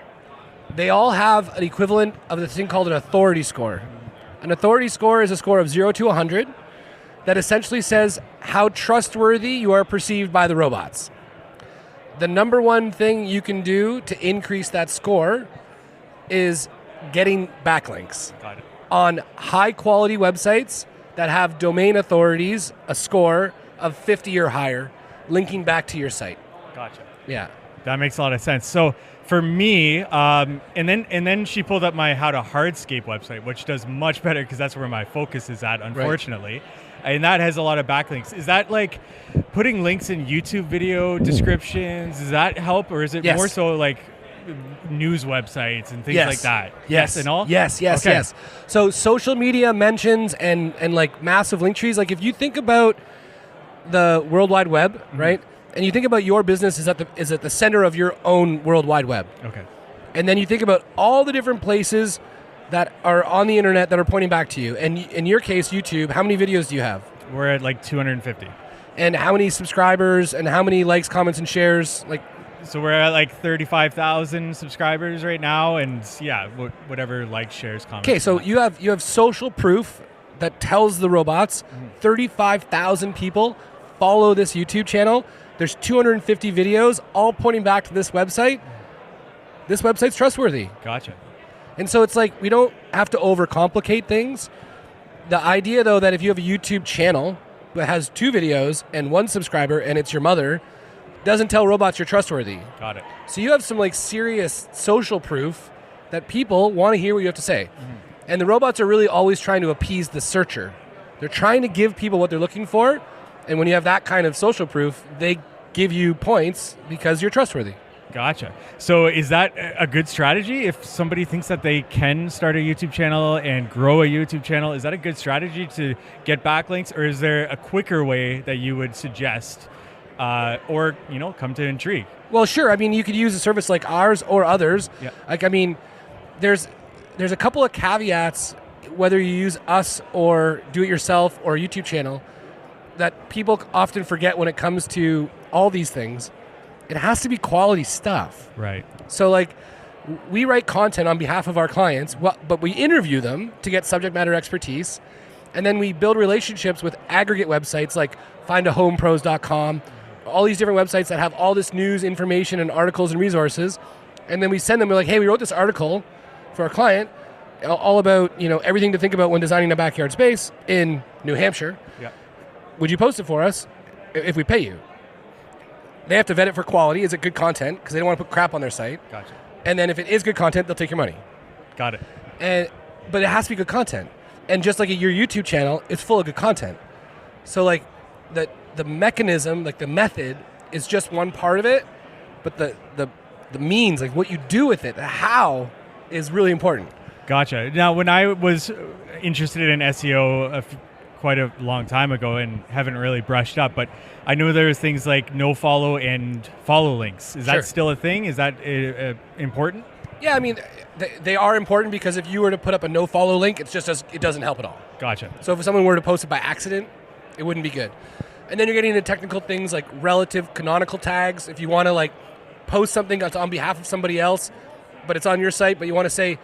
They all have an equivalent of the thing called an authority score. An authority score is a score of 0 to 100 that essentially says how trustworthy you are perceived by the robots. The number one thing you can do to increase that score is getting backlinks on high quality websites that have domain authorities, a score of 50 or higher, linking back to your site. Gotcha. Yeah. That makes a lot of sense. So for me, and then she pulled up my How to Hardscape website, which does much better because that's where my focus is at, unfortunately. Right. And that has a lot of backlinks. Is that like putting links in YouTube video descriptions? Does that help, or is it more so like news websites and things like that? Yes and all? Yes. So social media mentions and like massive link trees. Like if you think about the World Wide Web, right? And you think about your business is at the center of your own World Wide Web. Okay. And then you think about all the different places that are on the internet that are pointing back to you. And in your case, YouTube, how many videos do you have? We're at like 250. And how many subscribers and how many likes, comments, and shares? So we're at like 35,000 subscribers right now, and whatever likes, shares, comments. Okay, so you have social proof that tells the robots 35,000 people follow this YouTube channel. There's 250 videos all pointing back to this website. This website's trustworthy. Gotcha. And so it's like we don't have to overcomplicate things. The idea, though, that if you have a YouTube channel that has 2 videos and 1 subscriber and it's your mother, doesn't tell robots you're trustworthy. Got it. So you have some like serious social proof that people want to hear what you have to say. And the robots are really always trying to appease the searcher. They're trying to give people what they're looking for. And when you have that kind of social proof, they give you points because you're trustworthy. Gotcha. So is that a good strategy? If somebody thinks that they can start a YouTube channel and grow a YouTube channel, is that a good strategy to get backlinks, or is there a quicker way that you would suggest, or come to Intrigue? Well, sure. I mean, you could use a service like ours or others. Yeah. Like, I mean, there's a couple of caveats, whether you use us or do it yourself or a YouTube channel, that people often forget when it comes to all these things. It has to be quality stuff. Right. So, like, we write content on behalf of our clients, but we interview them to get subject matter expertise, and then we build relationships with aggregate websites like findahomepros.com, all these different websites that have all this news, information, and articles and resources, and then we send them, we're like, hey, we wrote this article for our client, all about everything to think about when designing a backyard space in New Hampshire. Yeah. Would you post it for us if we pay you? They have to vet it for quality. Is it good content? Because they don't want to put crap on their site. Gotcha. And then if it is good content, they'll take your money. Got it. But it has to be good content. And just like your YouTube channel, it's full of good content. So like the mechanism, like the method, is just one part of it. But the means, like what you do with it, the how, is really important. Gotcha. Now, when I was interested in SEO quite a long time ago and haven't really brushed up, but I know there's things like no follow and follow links. Is that still a thing? Is that important? Yeah, I mean, they are important, because if you were to put up a no follow link, it doesn't help at all. Gotcha. So if someone were to post it by accident, it wouldn't be good. And then you're getting into technical things like relative canonical tags. If you want to like post something that's on behalf of somebody else, but it's on your site, but you want to say,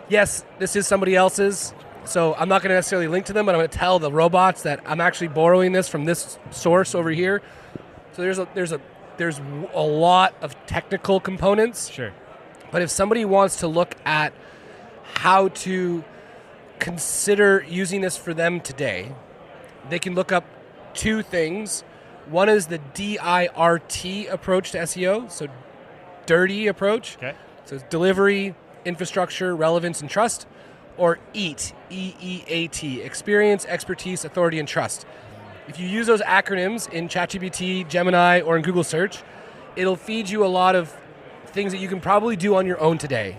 yes, this is somebody else's, so I'm not going to necessarily link to them, but I'm going to tell the robots that I'm actually borrowing this from this source over here. So there's a lot of technical components. Sure. But if somebody wants to look at how to consider using this for them today, they can look up two things. One is the DIRT approach to SEO, so dirty approach. Okay. So it's delivery, infrastructure, relevance, and trust. Or EAT, E-E-A-T, experience, expertise, authority, and trust. If you use those acronyms in ChatGPT, Gemini, or in Google search, it'll feed you a lot of things that you can probably do on your own today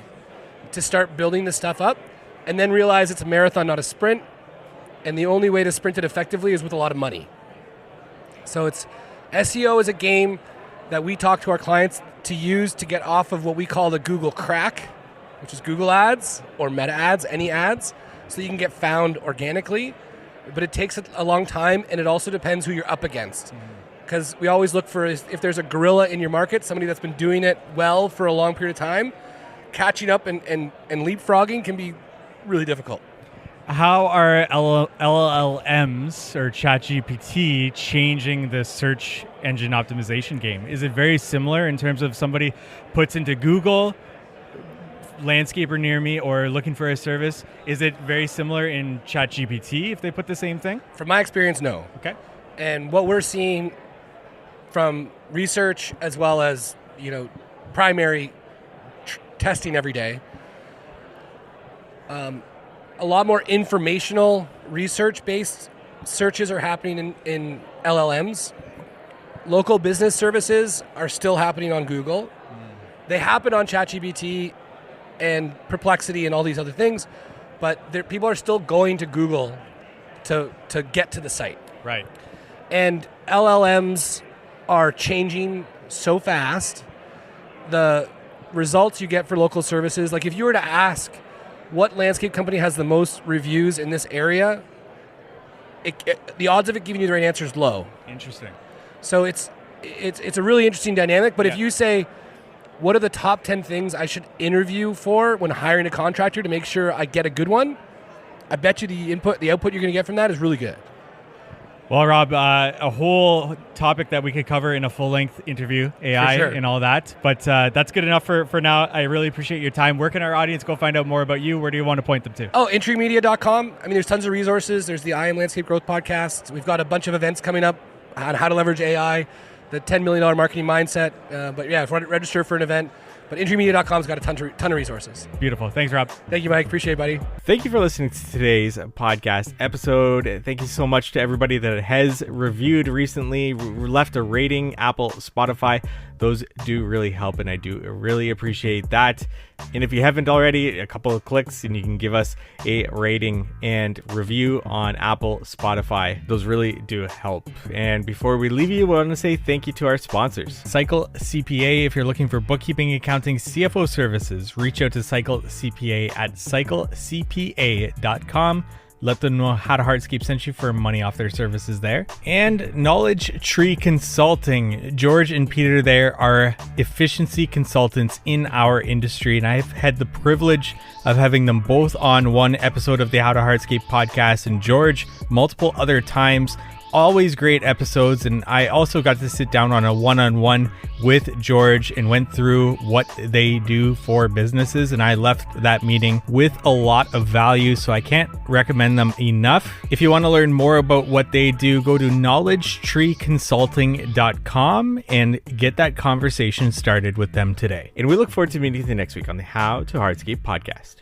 to start building this stuff up, and then realize it's a marathon, not a sprint, and the only way to sprint it effectively is with a lot of money. So SEO is a game that we talk to our clients to use to get off of what we call the Google crack, which is Google ads or meta ads, any ads, so you can get found organically. But it takes a long time, and it also depends who you're up against. Because we always look for, if there's a gorilla in your market, somebody that's been doing it well for a long period of time, catching up and leapfrogging can be really difficult. How are LLMs or ChatGPT changing the search engine optimization game? Is it very similar in terms of somebody puts into Google, landscaper near me, or looking for a service? Is it very similar in ChatGPT if they put the same thing? From my experience, no. Okay. And what we're seeing from research as well as primary testing every day, a lot more informational research-based searches are happening in LLMs. Local business services are still happening on Google. They happen on ChatGPT and Perplexity and all these other things, but people are still going to Google to get to the site. Right. And LLMs are changing so fast. The results you get for local services, like if you were to ask what landscape company has the most reviews in this area, the odds of it giving you the right answer is low. Interesting. So it's a really interesting dynamic, but if you say, what are the top 10 things I should interview for when hiring a contractor to make sure I get a good one? I bet you the output you're going to get from that is really good. Well, Rob, a whole topic that we could cover in a full-length interview, AI and all that. But that's good enough for now. I really appreciate your time. Where can our audience go find out more about you? Where do you want to point them to? Oh, intriguemedia.com. I mean, there's tons of resources. There's the I Am Landscape Growth podcast. We've got a bunch of events coming up on how to leverage AI, the $10 million marketing mindset. But yeah, register for an event. But intriguemedia.com's got a ton of resources. Beautiful. Thanks, Rob. Thank you, Mike. Appreciate it, buddy. Thank you for listening to today's podcast episode. Thank you so much to everybody that has reviewed recently, left a rating, Apple, Spotify. Those do really help, and I do really appreciate that. And if you haven't already, a couple of clicks and you can give us a rating and review on Apple, Spotify. Those really do help. And before we leave you, we want to say thank you to our sponsors. Cycle CPA, if you're looking for bookkeeping, accounting, CFO services, reach out to Cycle CPA at cyclecpa.com. Let them know how to Hardscape sent you for money off their services there. And Knowledge Tree Consulting. George and Peter there are efficiency consultants in our industry, and I've had the privilege of having them both on one episode of the How to Hardscape podcast, and George multiple other times. Always great episodes, and I also got to sit down on a one-on-one with George and went through what they do for businesses, and I left that meeting with a lot of value, so I can't recommend them enough. If you want to learn more about what they do, go to knowledgetreeconsulting.com and get that conversation started with them today. And we look forward to meeting you next week on the How to Hardscape podcast.